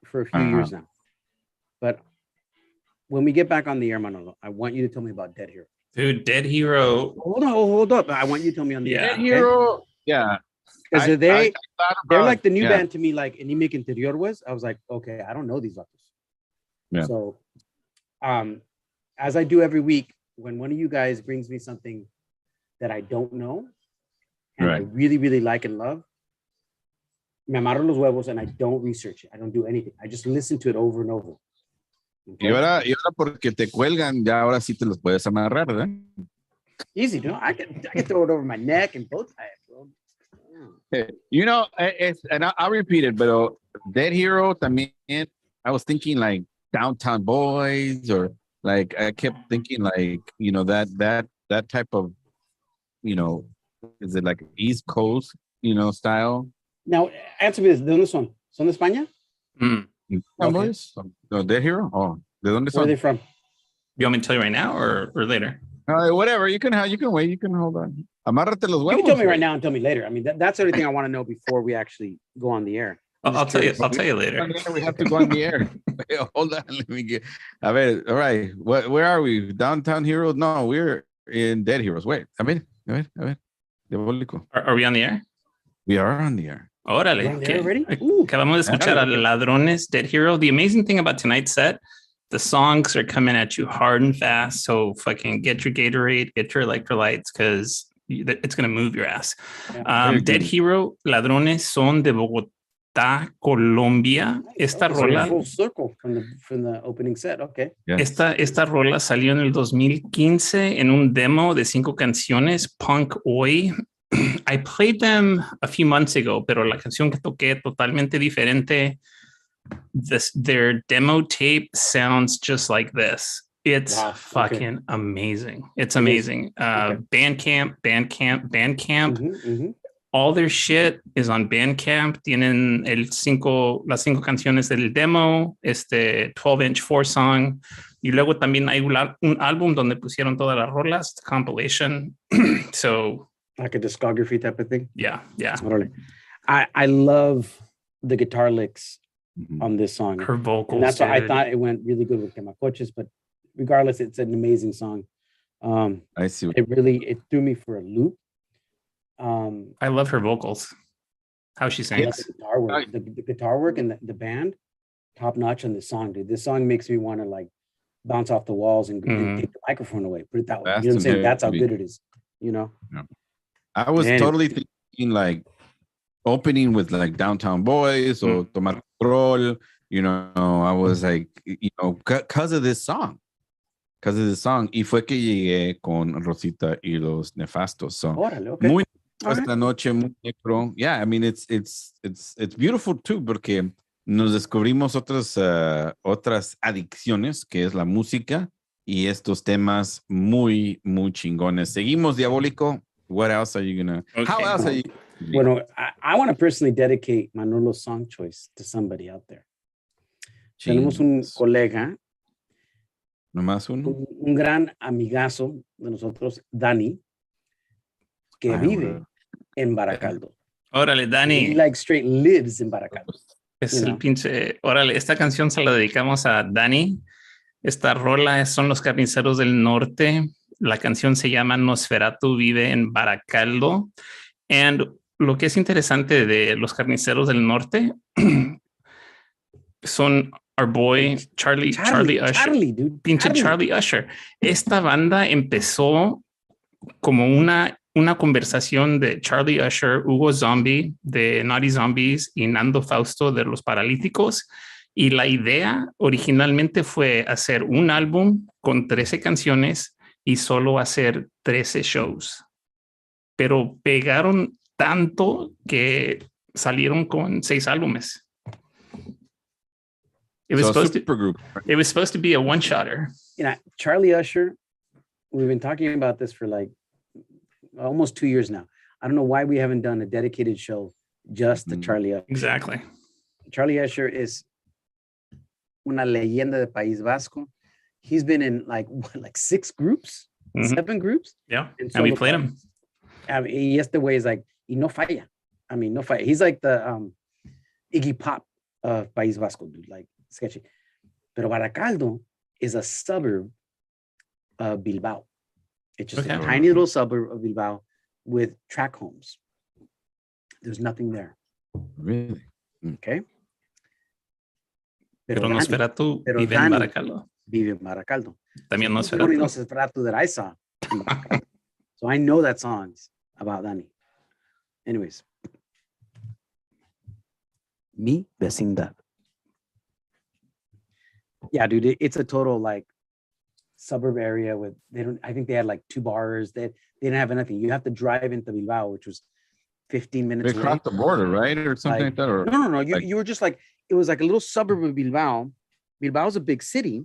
[SPEAKER 1] for a few years now, but when we get back on the air, Manolo, I want you to tell me about Dead Hero.
[SPEAKER 3] Dude, Dead Hero.
[SPEAKER 1] Hold up. I want you to tell me on the air.
[SPEAKER 2] Dead Hero. Yeah.
[SPEAKER 1] Because they're like the new band to me, like Enemic Interior was. I was like, okay, I don't know these vatos. Yeah. So, as I do every week, when one of you guys brings me something that I don't know, and I really, really like and love, me amarro los huevos and I don't research it. I don't do anything. I just listen to it over and over.
[SPEAKER 2] Okay. Y ahora porque te cuelgan, ya ahora sí te los puedes amarrar, ¿verdad?
[SPEAKER 1] Easy, I can throw it over my neck and bow tie it, bro.
[SPEAKER 2] And I'll repeat it, but Dead Hero también, I was thinking like Downtown Boys, or like I kept thinking like, that type of, is it like East Coast, style?
[SPEAKER 1] Now, answer me this. ¿De dónde son? ¿Son de España?
[SPEAKER 2] Okay. No, Dead Hero? Oh, ¿de dónde son?
[SPEAKER 1] Where are they from?
[SPEAKER 3] You want me to tell you right now or later?
[SPEAKER 2] Whatever. You can wait. You can hold on. Amárrate los huevos.
[SPEAKER 1] You can tell me right now and tell me later. I mean, that's the only thing I want to know before we actually go on the air.
[SPEAKER 3] I'll tell you later.
[SPEAKER 2] We have to go on the air. Hold on. Let me get. All right. Where are we? Downtown Heroes? No, we're in Dead Heroes. Wait. A ver. Diabólico.
[SPEAKER 3] Are we on the air?
[SPEAKER 2] We are on the air.
[SPEAKER 3] Órale.
[SPEAKER 1] We're on there already?
[SPEAKER 3] Acabamos de escuchar a Ladrones, Dead Hero. The amazing thing about tonight's set, the songs are coming at you hard and fast. So fucking get your Gatorade, get your electrolytes, because it's going to move your ass.
[SPEAKER 1] Yeah.
[SPEAKER 3] Dead Hero, Ladrones son de Bogotá, Colombia. Esta rola,
[SPEAKER 1] full circle from the opening set. Okay.
[SPEAKER 2] Yes.
[SPEAKER 3] esta rola salió en el 2015 en un demo de 5 canciones, Punk Hoy. I played them a few months ago, pero la canción que toqué totalmente diferente. Their demo tape sounds just like this. It's fucking amazing. It's amazing. Bandcamp. All their shit is on Bandcamp. Tienen las 5 canciones del demo, 12-inch 4-song. Y luego también hay un álbum donde pusieron todas las rolas, compilation. So,
[SPEAKER 1] like a discography type of thing.
[SPEAKER 3] Yeah.
[SPEAKER 1] Totally. I love the guitar licks on this song.
[SPEAKER 3] Her vocals.
[SPEAKER 1] And that's why I thought it went really good with Quemacoches, but regardless, it's an amazing song.
[SPEAKER 2] I see.
[SPEAKER 1] It threw me for a loop.
[SPEAKER 3] I love her vocals. How she sings.
[SPEAKER 1] The guitar work, the guitar work and the band, top notch on this song, dude. This song makes me want to like bounce off the walls and take the microphone away. Put it that way. You know what I'm saying? That's how good it is. You know.
[SPEAKER 2] Yeah. I was totally thinking like opening with like Downtown Boys or Tomar Control. You know, I was like, because of this song. Y fue que llegué con Rosita y los Nefastos. So, muy esta noche, muy negro. Yeah, I mean, it's beautiful too, porque nos descubrimos otras adicciones, que es la música y estos temas muy, muy chingones. Seguimos, Diabólico. What else are you gonna? Okay. How else are you?
[SPEAKER 1] Bueno, I want to personally dedicate Manolo's song choice to somebody out there. Tenemos un colega.
[SPEAKER 2] Nomás uno.
[SPEAKER 1] Un gran amigazo de nosotros, Dani, que vive en Baracaldo.
[SPEAKER 3] Órale, Dani.
[SPEAKER 1] He like straight lives in Baracaldo.
[SPEAKER 3] Es el pinche. Órale, esta canción se la dedicamos a Dani. Esta rola son Los Carniceros del Norte. La canción se llama Nosferatu vive en Baracaldo. And lo que es interesante de Los Carniceros del Norte son our boy Charlie Usher.
[SPEAKER 1] Dude.
[SPEAKER 3] Pinche Charlie Usher. Esta banda empezó como una conversación de Charlie Usher, Hugo Zombie de Naughty Zombies y Nando Fausto de Los Paralíticos. Y la idea originalmente fue hacer un álbum con 13 canciones y solo hacer 13 shows. Pero pegaron tanto que salieron con 6 álbumes. It was supposed to be a one-shotter.
[SPEAKER 1] You know, Charlie Usher, we've been talking about this for like almost 2 years now. I don't know why we haven't done a dedicated show just to Charlie Usher.
[SPEAKER 3] Exactly.
[SPEAKER 1] Charlie Usher is una leyenda de País Vasco. He's been in like 6 groups, 7 groups.
[SPEAKER 3] Yeah, and we played him.
[SPEAKER 1] I mean, yesterday is like, y no falla. I mean, no falla. He's like the Iggy Pop of País Vasco, dude, like sketchy. Pero Baracaldo is a suburb of Bilbao. It's just a tiny little suburb of Bilbao with tract homes. There's nothing there.
[SPEAKER 2] Really?
[SPEAKER 1] Okay.
[SPEAKER 3] Pero Nosferatu vive en Baracaldo.
[SPEAKER 1] Vive en Baracaldo.
[SPEAKER 3] También
[SPEAKER 1] Nosferatu. Only Nosferatu that I saw. So I know that song's about Dani. Anyways. Mi vecindad. Yeah, dude, it's a total like suburb area with I think they had like 2 bars. They didn't have anything. You have to drive into Bilbao, which was 15 minutes
[SPEAKER 2] away. They crossed the border, right? Or something like that? Or
[SPEAKER 1] no. You were just like, it was like a little suburb of Bilbao. Bilbao's a big city,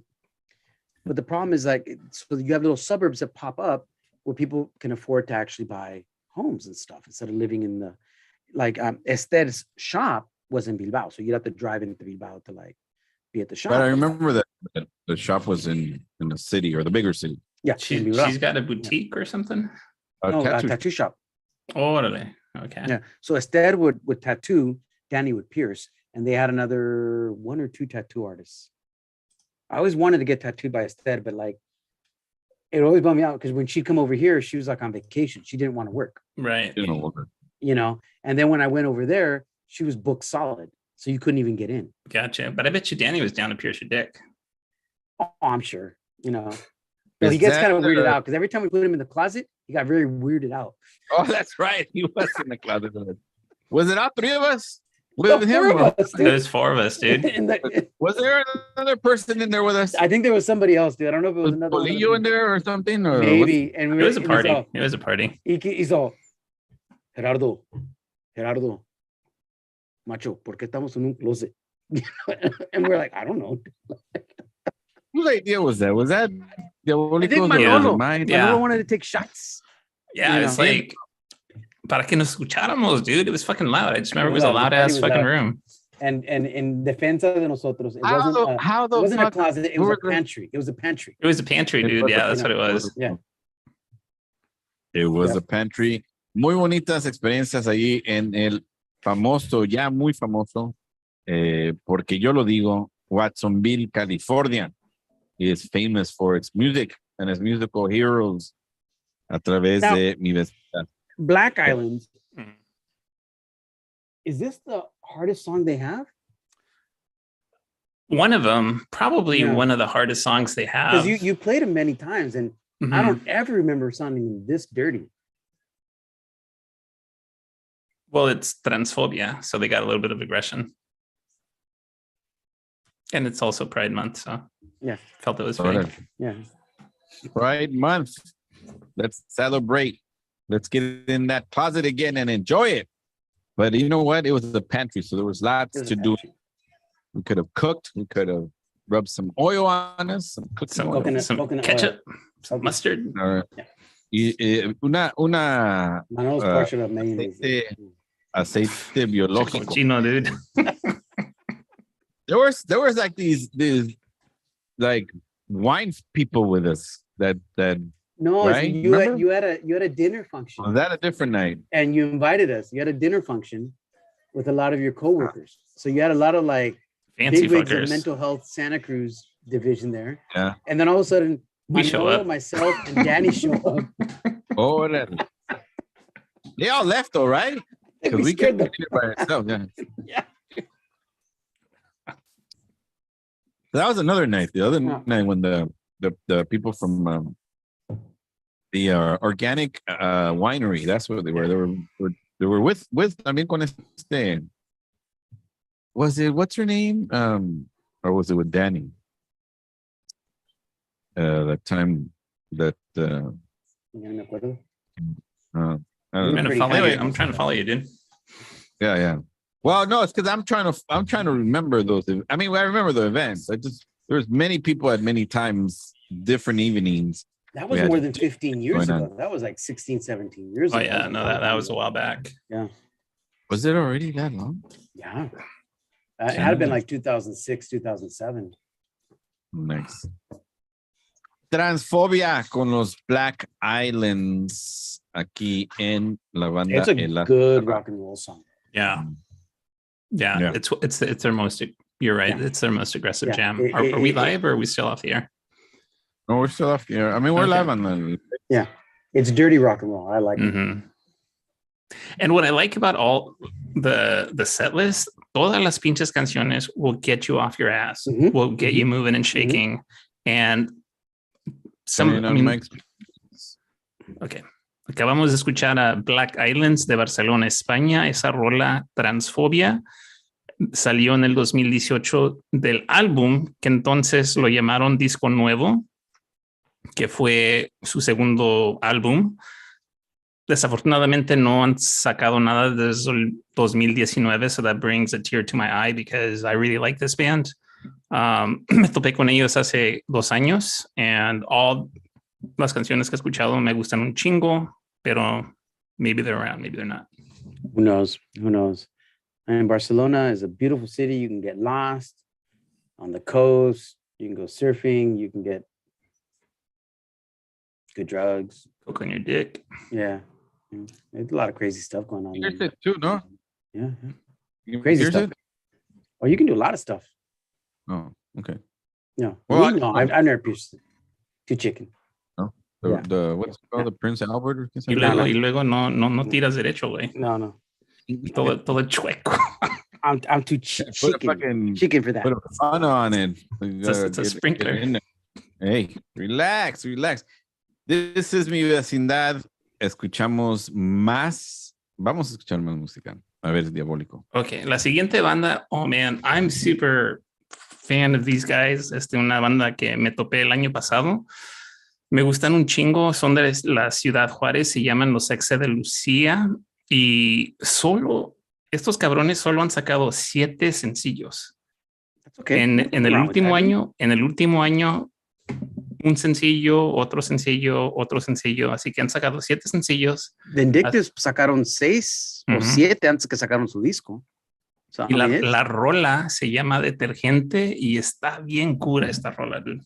[SPEAKER 1] but the problem is like, so you have little suburbs that pop up where people can afford to actually buy homes and stuff instead of living in the, like Esther's shop was in Bilbao. So you'd have to drive into Bilbao to like be at the shop.
[SPEAKER 2] But I remember that the shop was in the city or the bigger city.
[SPEAKER 1] Yeah.
[SPEAKER 3] She's got a boutique or something?
[SPEAKER 1] A tattoo shop.
[SPEAKER 3] Orale. Okay.
[SPEAKER 1] Yeah. So Esther would tattoo, Dani would pierce, and they had another 1 or 2 tattoo artists. I always wanted to get tattooed by Esther, but like, it always bummed me out because when she'd come over here, she was like on vacation. She didn't want to work.
[SPEAKER 3] Right.
[SPEAKER 1] you know. And then when I went over there, she was booked solid, so you couldn't even get in.
[SPEAKER 3] Gotcha. But I bet you Danny was down to pierce your dick.
[SPEAKER 1] Oh, I'm sure, you know. But
[SPEAKER 2] Is
[SPEAKER 1] he gets
[SPEAKER 2] that,
[SPEAKER 1] kind of weirded out because every time we put him in the closet, he got very weirded out.
[SPEAKER 2] Oh, that's right. He was in the closet. Was it all three of us
[SPEAKER 1] The
[SPEAKER 2] with him?
[SPEAKER 1] four of us, dude.
[SPEAKER 3] There's 4 of us, dude.
[SPEAKER 2] Was there another person in there with us?
[SPEAKER 1] I think there was somebody else, dude. I don't know if it was another one.
[SPEAKER 2] Polillo in there or something? Or
[SPEAKER 1] Maybe. And
[SPEAKER 3] It was a
[SPEAKER 1] and
[SPEAKER 3] party.
[SPEAKER 1] all-
[SPEAKER 3] It was a party.
[SPEAKER 1] He's all, Gerardo, macho, ¿por qué estamos en un closet? And we're like, I don't know.
[SPEAKER 2] Whose idea was that? Was that
[SPEAKER 1] I think
[SPEAKER 2] Diabolico's or was
[SPEAKER 1] Manolo.
[SPEAKER 2] it mine?
[SPEAKER 3] Yeah.
[SPEAKER 1] Manolo wanted to take shots.
[SPEAKER 3] Yeah,
[SPEAKER 1] You
[SPEAKER 3] it's
[SPEAKER 1] know.
[SPEAKER 3] like para que nos escucháramos, dude. It was fucking loud. I just remember it was a
[SPEAKER 1] The
[SPEAKER 3] loud
[SPEAKER 1] party
[SPEAKER 3] ass
[SPEAKER 1] was
[SPEAKER 3] fucking
[SPEAKER 1] loud.
[SPEAKER 3] room.
[SPEAKER 1] And in defensa de nosotros, it
[SPEAKER 2] How
[SPEAKER 1] wasn't
[SPEAKER 2] the, how the
[SPEAKER 1] it wasn't a
[SPEAKER 2] fuck-
[SPEAKER 1] closet, it
[SPEAKER 2] who
[SPEAKER 1] was
[SPEAKER 2] were
[SPEAKER 1] a
[SPEAKER 2] the-
[SPEAKER 1] pantry. It was a pantry.
[SPEAKER 3] It was a pantry,
[SPEAKER 2] It
[SPEAKER 3] dude.
[SPEAKER 2] was a
[SPEAKER 3] Yeah, that's what it was.
[SPEAKER 1] Yeah.
[SPEAKER 2] It was
[SPEAKER 1] Yeah.
[SPEAKER 2] a pantry. Muy bonitas experiencias ahí en el famoso, ya muy famoso, porque yo lo digo, Watsonville, California, is famous for its music and its musical heroes a través
[SPEAKER 1] Now-
[SPEAKER 2] de mi vecindad.
[SPEAKER 1] Black Island.
[SPEAKER 3] Mhm.
[SPEAKER 1] Is this the hardest song they have?
[SPEAKER 3] One of them, probably
[SPEAKER 1] Yeah.
[SPEAKER 3] one of the hardest songs they have.
[SPEAKER 1] Because you played them many times, and
[SPEAKER 3] Mhm.
[SPEAKER 1] I don't ever remember sounding this dirty.
[SPEAKER 3] Well, it's transphobia, so they got a little bit of aggression. And it's also Pride Month, so
[SPEAKER 1] Yeah,
[SPEAKER 3] felt it was
[SPEAKER 2] Órale.
[SPEAKER 3] fake.
[SPEAKER 1] yeah.
[SPEAKER 2] Pride Month. Let's celebrate. Let's get in that closet again and enjoy it. But you know what? It was a pantry, so there was lots
[SPEAKER 1] It was
[SPEAKER 2] to
[SPEAKER 1] a
[SPEAKER 2] do.
[SPEAKER 1] pantry.
[SPEAKER 2] We could have cooked. We could have rubbed some oil on us, some cooking
[SPEAKER 3] Some
[SPEAKER 2] oil.
[SPEAKER 1] coconut-
[SPEAKER 3] some ketchup, some
[SPEAKER 1] Okay.
[SPEAKER 3] mustard.
[SPEAKER 2] Uh,
[SPEAKER 1] Yeah.
[SPEAKER 2] una
[SPEAKER 1] Manolo's portion of mayonnaise.
[SPEAKER 2] aceite biológico.
[SPEAKER 3] Cochino, dude.
[SPEAKER 2] There was like these like wine people with us that
[SPEAKER 1] No, so
[SPEAKER 2] Right?
[SPEAKER 1] you
[SPEAKER 2] Remember?
[SPEAKER 1] had a dinner function,
[SPEAKER 2] was that a different night.
[SPEAKER 1] and you invited us. You had a dinner function with a lot of your coworkers. So you had a lot of like
[SPEAKER 3] Fancy
[SPEAKER 1] bigwigs of
[SPEAKER 3] fuckers.
[SPEAKER 1] mental health Santa Cruz division there.
[SPEAKER 2] Yeah.
[SPEAKER 1] And then all of a sudden,
[SPEAKER 3] We show
[SPEAKER 1] Manolo,
[SPEAKER 3] up.
[SPEAKER 1] myself, and Danny show up.
[SPEAKER 2] Oh, they all left though, right?
[SPEAKER 1] And
[SPEAKER 2] Because
[SPEAKER 1] we
[SPEAKER 2] we
[SPEAKER 1] scared
[SPEAKER 2] couldn't
[SPEAKER 1] them.
[SPEAKER 2] do it by ourselves. Yeah.
[SPEAKER 1] Yeah.
[SPEAKER 2] That was another night. The other
[SPEAKER 1] Yeah.
[SPEAKER 2] night when the people from the organic winery, that's what they were. They were with también con este. Was it what's her name? Or was it with Danny? That time that
[SPEAKER 1] Ya no me acuerdo.
[SPEAKER 2] I
[SPEAKER 3] I'm
[SPEAKER 2] don't know.
[SPEAKER 3] trying to
[SPEAKER 1] Pretty
[SPEAKER 3] follow
[SPEAKER 1] funny.
[SPEAKER 3] you. I'm trying to follow you, dude.
[SPEAKER 2] Yeah. Well, no, it's because I'm trying to remember those. I mean, I remember the events. There's many people at many times, different evenings.
[SPEAKER 1] That
[SPEAKER 2] We
[SPEAKER 1] was
[SPEAKER 2] had
[SPEAKER 1] more than 15 years
[SPEAKER 2] going on.
[SPEAKER 1] ago. That was like 16, 17 years
[SPEAKER 3] Oh
[SPEAKER 1] ago.
[SPEAKER 3] yeah, no, that was a while back.
[SPEAKER 1] Yeah.
[SPEAKER 2] Was it already that long?
[SPEAKER 1] Yeah. It had been like 2006, 2007.
[SPEAKER 2] Nice. Transfobia con los Black Islands aquí en la banda.
[SPEAKER 1] It's a
[SPEAKER 2] El
[SPEAKER 1] good rock and roll song.
[SPEAKER 3] Yeah. Yeah.
[SPEAKER 2] Yeah.
[SPEAKER 3] It's their most, you're right.
[SPEAKER 1] Yeah.
[SPEAKER 3] It's their most aggressive
[SPEAKER 1] Yeah.
[SPEAKER 3] jam. Are we live or are we still off the air?
[SPEAKER 2] No, we're still off here. I mean, we're
[SPEAKER 3] Okay.
[SPEAKER 2] live on the.
[SPEAKER 1] Yeah. It's dirty rock and roll. I like it.
[SPEAKER 3] Mhm. And what I like about all the set list, todas las pinches canciones will get you off your ass,
[SPEAKER 1] Mhm.
[SPEAKER 3] will get you moving and shaking. And some,
[SPEAKER 2] Turning
[SPEAKER 3] I
[SPEAKER 2] on
[SPEAKER 3] mean,
[SPEAKER 2] mics.
[SPEAKER 3] ok. Acabamos de escuchar a Black Islands de Barcelona, España. Esa rola Transfobia salió en el 2018 del álbum que entonces lo llamaron Disco Nuevo, que fue su segundo álbum. Desafortunadamente no han sacado nada desde el 2019, so that brings a tear to my eye because I really like this band. Me topé con ellos hace 2 años and all las canciones que he escuchado me gustan un chingo, pero maybe they're around, maybe they're not.
[SPEAKER 1] Who knows? Who knows? And Barcelona is a beautiful city. You can get lost on the coast. You can go surfing. You can get good drugs.
[SPEAKER 3] Coke on your dick.
[SPEAKER 1] Yeah. There's a lot of crazy stuff going on.
[SPEAKER 2] Here's
[SPEAKER 1] there.
[SPEAKER 2] it too, no?
[SPEAKER 1] Yeah.
[SPEAKER 2] You-
[SPEAKER 1] Crazy
[SPEAKER 2] here's
[SPEAKER 1] stuff.
[SPEAKER 2] it?
[SPEAKER 1] Oh, you can do a lot of stuff.
[SPEAKER 2] Oh, okay.
[SPEAKER 1] No.
[SPEAKER 2] Well,
[SPEAKER 1] No, I've never pierced it. Too chicken.
[SPEAKER 2] What's it called? The Prince Albert? Or
[SPEAKER 3] Y luego no tiras derecho, güey.
[SPEAKER 1] No.
[SPEAKER 3] Todo chueco.
[SPEAKER 1] I'm too chicken for that.
[SPEAKER 2] Put a fun on it.
[SPEAKER 3] It's a sprinkler.
[SPEAKER 2] Hey, relax. This is Mi Vecindad. Escuchamos más. Vamos a escuchar más música. A ver, Diabólico.
[SPEAKER 3] Okay, la siguiente banda, oh man, I'm super fan of these guys. Una banda que me topé el año pasado. Me gustan un chingo, son de la Ciudad Juárez, se llaman Los Exe de Lucía y estos cabrones solo han sacado 7 sencillos.
[SPEAKER 1] Okay.
[SPEAKER 3] En el último año, un sencillo, otro sencillo, así que han sacado 7 sencillos.
[SPEAKER 1] The Indictives sacaron 6 o 7 antes que sacaron su disco. So,
[SPEAKER 3] y la rola se llama Detergente y está bien cura esta rola, dude.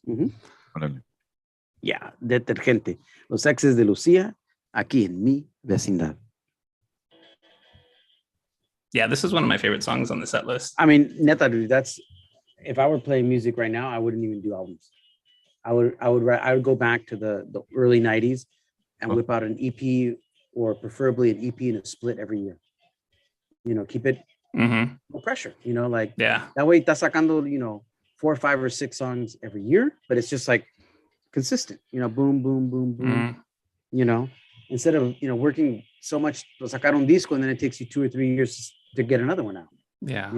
[SPEAKER 1] Yeah, Detergente. Los Exes de Lucía, aquí en Mi Vecindad.
[SPEAKER 3] Yeah, this is one of my favorite songs on the set list.
[SPEAKER 1] I mean, neta, dude, if I were playing music right now, I wouldn't even do albums. I would go back to the early 90s and whip out an EP or preferably an EP and a split every year. Keep it no pressure, like
[SPEAKER 3] yeah.
[SPEAKER 1] That way estás sacando, 4 or 5 or 6 songs every year, but it's just like consistent, boom, boom, boom, boom, instead of, working so much to sacar un disco and then it takes you 2 or 3 years to get another one out.
[SPEAKER 3] Yeah.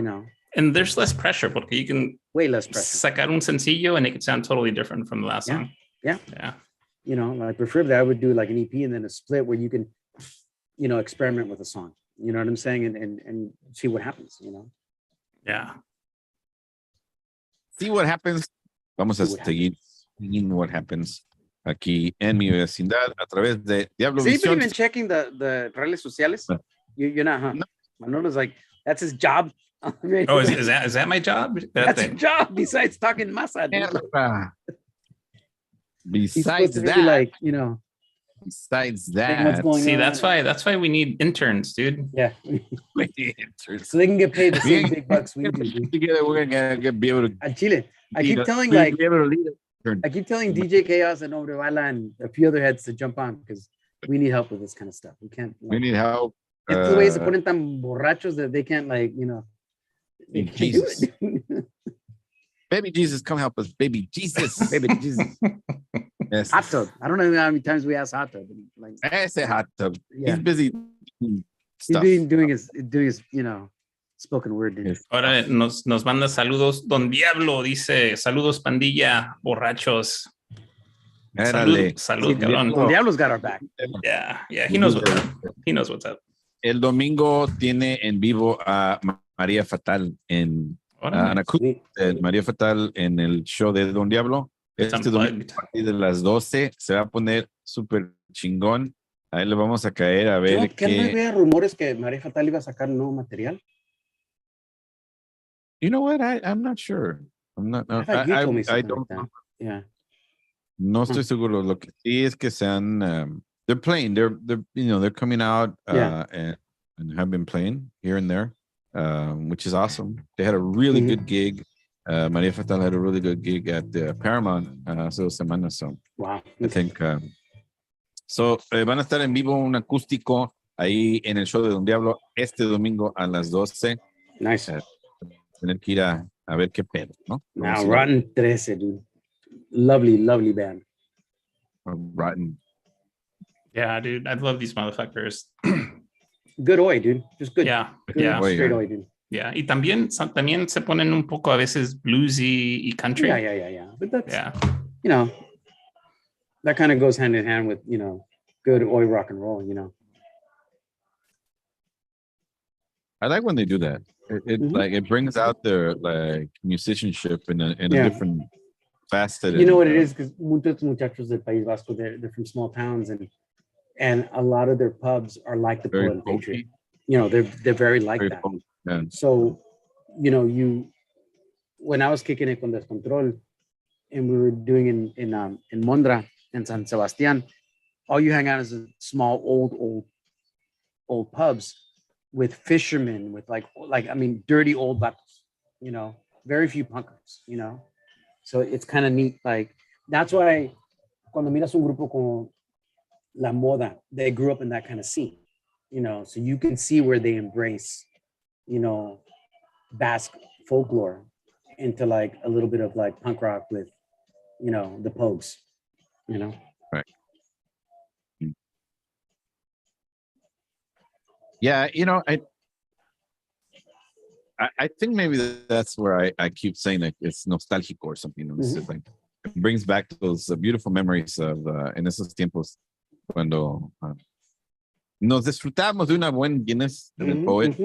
[SPEAKER 3] And there's less pressure porque you can
[SPEAKER 1] way less pressure.
[SPEAKER 3] Sacar un sencillo and it could sound totally different from the last song.
[SPEAKER 1] Yeah. Like preferably I would do like an EP and then a split where you can, experiment with a song. You know what I'm saying? And see what happens,
[SPEAKER 3] Yeah.
[SPEAKER 2] See what happens. Vamos a seguir seeing what happens aquí en Mi Vecindad a través de DiavloVision.
[SPEAKER 1] Has anybody been checking the redes sociales? You're not, huh? No. Manolo's like, that's his job.
[SPEAKER 3] Oh, is that my job?
[SPEAKER 1] That's your job besides talking masa.
[SPEAKER 2] Besides that,
[SPEAKER 1] like,
[SPEAKER 2] besides that,
[SPEAKER 3] see, that's why we need interns, dude.
[SPEAKER 1] Yeah,
[SPEAKER 2] we need interns
[SPEAKER 1] so they can get paid the same big bucks we do.
[SPEAKER 2] Together, we're gonna be able to.
[SPEAKER 1] At Chile, I keep telling DJ Chaos and Obrevala and a few other heads to jump on because we need help with this kind of stuff. We can't.
[SPEAKER 2] We need help.
[SPEAKER 1] It's the ways to put in tan borrachos that they can't
[SPEAKER 2] Jesus. Baby Jesus, come help us. Baby Jesus. Baby Jesus. Yes.
[SPEAKER 1] Hot tub. I don't know how many times we ask Hot tub.
[SPEAKER 2] I say Hot tub.
[SPEAKER 1] Yeah.
[SPEAKER 2] He's busy stuff.
[SPEAKER 1] He's doing his spoken word.
[SPEAKER 2] Yes.
[SPEAKER 3] Ahora nos manda saludos. Don Diablo dice, saludos pandilla, borrachos. Salud, cabrón.
[SPEAKER 1] Don Diablo's got our back.
[SPEAKER 3] Yeah, he knows what's up. He knows what's up.
[SPEAKER 2] El domingo tiene en vivo a María Fatal en María Fatal en el show de Don Diablo. Este domingo a partir de las 12 se va a poner súper chingón. Ahí le vamos a caer a ver
[SPEAKER 1] ¿Qué no había rumores que María Fatal iba a sacar nuevo material?
[SPEAKER 2] You know what? I'm not sure. I'm not. I don't.
[SPEAKER 1] Yeah.
[SPEAKER 2] No estoy seguro. Lo que sí es que they're playing. They're coming out and have been playing here and there, which is awesome. They had a really good gig. Maria Fatal had a really good gig at the Paramount hace 2 semanas. So
[SPEAKER 1] wow.
[SPEAKER 2] I think so. Van a estar en vivo un acústico ahí en el show de Don Diablo este domingo a las 12.
[SPEAKER 1] Nice.
[SPEAKER 2] Tener que ir a ver qué pedo, ¿no?
[SPEAKER 1] Now, Rotten 13, dude. Lovely band.
[SPEAKER 2] Rotten.
[SPEAKER 3] Yeah, dude. I love these motherfuckers.
[SPEAKER 1] Good oi, dude. Just good.
[SPEAKER 3] Yeah.
[SPEAKER 1] Straight oi, dude.
[SPEAKER 3] Yeah. Y también se ponen un poco a veces bluesy y country.
[SPEAKER 1] Yeah. But that's, that kind of goes hand in hand with, good oi rock and roll,
[SPEAKER 2] I like when they do that. It brings out their musicianship in a different facet.
[SPEAKER 1] You know what it is? Because muchos muchachos del País Vasco, they're from small towns and a lot of their pubs are like the Poet and Patriot. They're very like that.
[SPEAKER 2] Yeah.
[SPEAKER 1] So, when I was kicking it con Descontrol and we were doing in Mondra and San Sebastián, all you hang out is small, old pubs with fishermen, with dirty old vatos, very few punkers, so it's kind of neat. Like, that's why cuando miras un grupo como La Moda, they grew up in that kind of scene, you know, so you can see where they embrace, you know, Basque folklore into like a little bit of like punk rock with, you know, the Pogues, you know.
[SPEAKER 2] Right. Yeah, you know, I think maybe that's where I keep saying like it's nostalgico or something. It's just like it brings back those beautiful memories of en esos tiempos cuando nos disfrutábamos de una buen Guinness en el Poet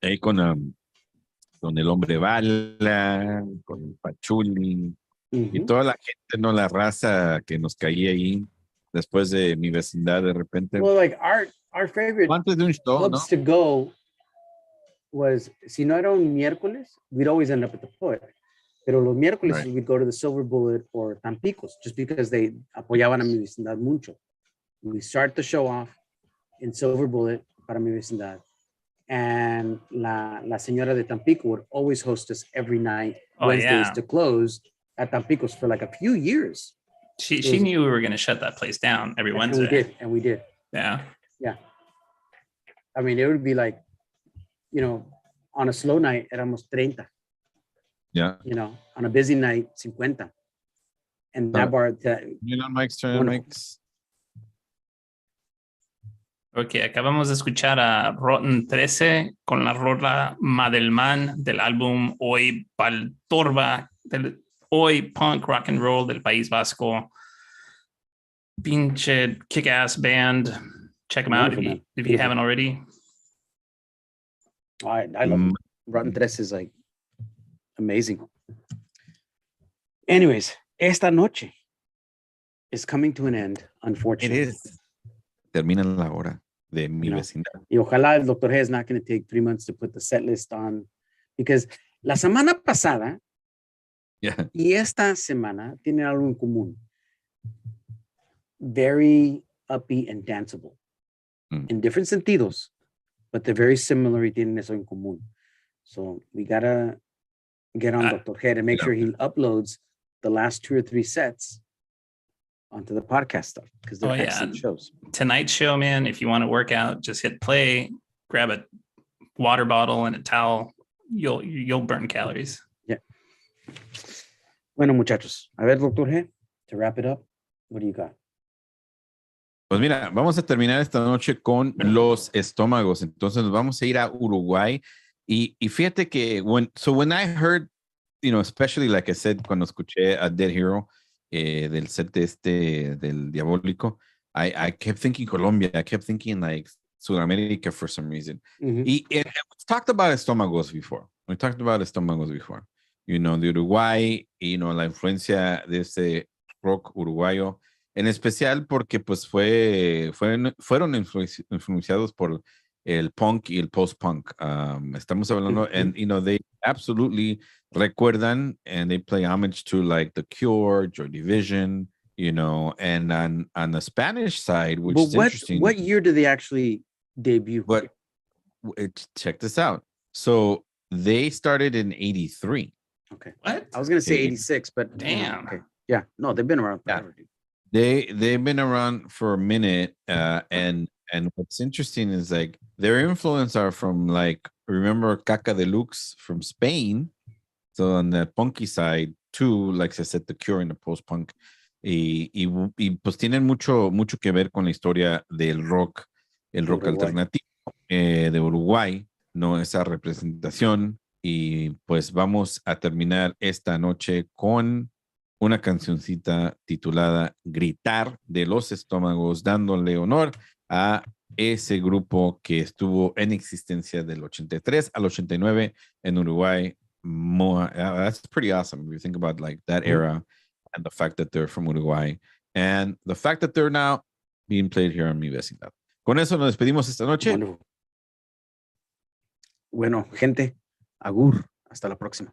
[SPEAKER 2] ahí con el hombre bala, con el Pachuli y toda la gente, no la raza que nos caía ahí después de mi vecindad de repente.
[SPEAKER 1] Well, like our favorite
[SPEAKER 2] Antes de un show,
[SPEAKER 1] clubs to go was, si no era un miércoles, we'd always end up at the Poet. Pero los miércoles we'd go to the Silver Bullet or Tampicos, just because they apoyaban a mi vecindad mucho. We start the show off in Silver Bullet para mi vecindad. And la señora de Tampico would always host us every night, Wednesdays to close at Tampicos for like a few years.
[SPEAKER 3] She knew we were going to shut that place down every Wednesday.
[SPEAKER 1] And we did.
[SPEAKER 3] Yeah.
[SPEAKER 1] Yeah. I mean, it would be like, you know, on a slow night, éramos 30.
[SPEAKER 2] Yeah.
[SPEAKER 1] You know, on a busy night, 50. And that bar.
[SPEAKER 2] You on mics, turn on mics.
[SPEAKER 3] Ok, acabamos de escuchar a Rotten 13 con la rola Madelman del álbum Hoy Paltorba, del Hoy Punk Rock and Roll del País Vasco. Pinche kick-ass band. Check them out if you haven't already.
[SPEAKER 1] I love it. Rotten 13 is like amazing. Anyways, esta noche is coming to an end, unfortunately.
[SPEAKER 2] It is. Termina la hora de mi vecindad.
[SPEAKER 1] Y ojalá el Dr. G is not going to take 3 months to put the set list on, because la semana pasada y esta semana tienen algo en común. Very upbeat and danceable in different sentidos, but they're very similar y tienen eso en común. So we gotta get on Dr. G and make sure he uploads the last 2 or 3 sets onto the podcast stuff, because they're excellent shows.
[SPEAKER 3] Tonight's show, man, if you want to work out, just hit play, grab a water bottle and a towel. You'll burn calories.
[SPEAKER 1] Yeah. Bueno, muchachos. A ver, Dr. G, to wrap it up, what do you got?
[SPEAKER 2] Pues mira, vamos a terminar esta noche con los estómagos. Entonces nos vamos a ir a Uruguay. Y fíjate que when I heard, you know, especially like I said, cuando escuché a Dead Hero, del set del Diabólico, I kept thinking Colombia. I kept thinking like Sudamérica for some reason. We talked about estómagos before. You know, de Uruguay, you know, la influencia de ese rock uruguayo, en especial porque pues fueron influenciados por el punk y el post-punk. Estamos hablando, and you know, they absolutely recuerdan and they play homage to like The Cure, Joy Division, you know, and on the Spanish side, which is interesting.
[SPEAKER 1] What year did they actually debut?
[SPEAKER 2] But check this out. So they started in 83.
[SPEAKER 1] Okay.
[SPEAKER 3] What?
[SPEAKER 1] I was going to say 86, but
[SPEAKER 3] damn.
[SPEAKER 1] Okay. Yeah. No, they've been around forever.
[SPEAKER 2] They've been around for a minute, and what's interesting is like their influence are from like, remember Caca Deluxe from Spain. So on the punky side too, like I said, The Cure and the post-punk, y pues tienen mucho que ver con la historia del rock, el rock alternativo de Uruguay, ¿no? Esa representación. Y pues vamos a terminar esta noche con una cancioncita titulada Gritar de los Estómagos, dándole honor a ese grupo que estuvo en existencia del 83 al 89 en Uruguay. That's pretty awesome if you think about like that era and the fact that they're from Uruguay and the fact that they're now being played here en mi vecindad. Con eso nos despedimos esta noche.
[SPEAKER 1] Bueno, gente, agur, hasta la próxima.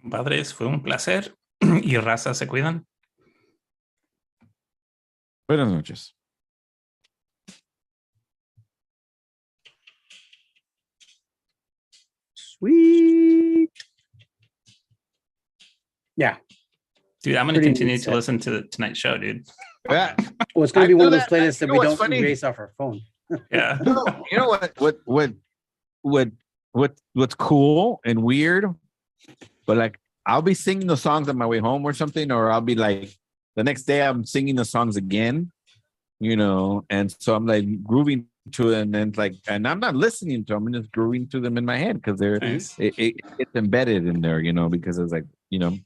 [SPEAKER 3] Compadres, fue un placer. Y raza, se cuidan.
[SPEAKER 2] Buenas noches.
[SPEAKER 1] Sweet. Yeah.
[SPEAKER 3] Dude, I'm going to
[SPEAKER 1] Pretty
[SPEAKER 3] continue
[SPEAKER 1] neat
[SPEAKER 3] to listen to tonight's show, dude.
[SPEAKER 2] Yeah.
[SPEAKER 1] Well, it's going
[SPEAKER 2] I
[SPEAKER 1] to be one of
[SPEAKER 2] know
[SPEAKER 1] those
[SPEAKER 2] that.
[SPEAKER 1] playlists that
[SPEAKER 2] You
[SPEAKER 1] we
[SPEAKER 2] know what's
[SPEAKER 1] don't
[SPEAKER 2] funny?
[SPEAKER 1] erase off our phone.
[SPEAKER 3] Yeah.
[SPEAKER 2] You know what's cool and weird, but like I'll be singing the songs on my way home or something, or I'll be like the next day I'm singing the songs again, you know, and so I'm like grooving to them, and like, and I'm not listening to them, I'm just grooving to them in my head because they're
[SPEAKER 3] Nice.
[SPEAKER 2] it's embedded in there, you know, because it's like, you know,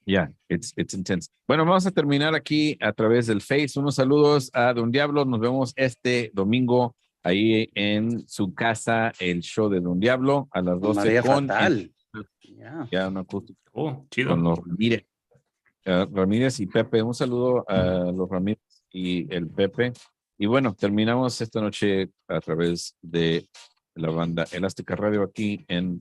[SPEAKER 2] yeah, it's intense. Bueno, vamos a terminar aquí a través del Face. Unos saludos a Don Diablo. Nos vemos este domingo ahí en su casa, el show de Don Diablo a las 12
[SPEAKER 1] María
[SPEAKER 2] con
[SPEAKER 1] Fatal. Yeah.
[SPEAKER 2] ya una acústica
[SPEAKER 3] Cool. Chido.
[SPEAKER 2] con los Ramírez. Ramírez y Pepe. Un saludo a los Ramírez y el Pepe. Y bueno, terminamos esta noche a través de la banda Elástica Radio aquí en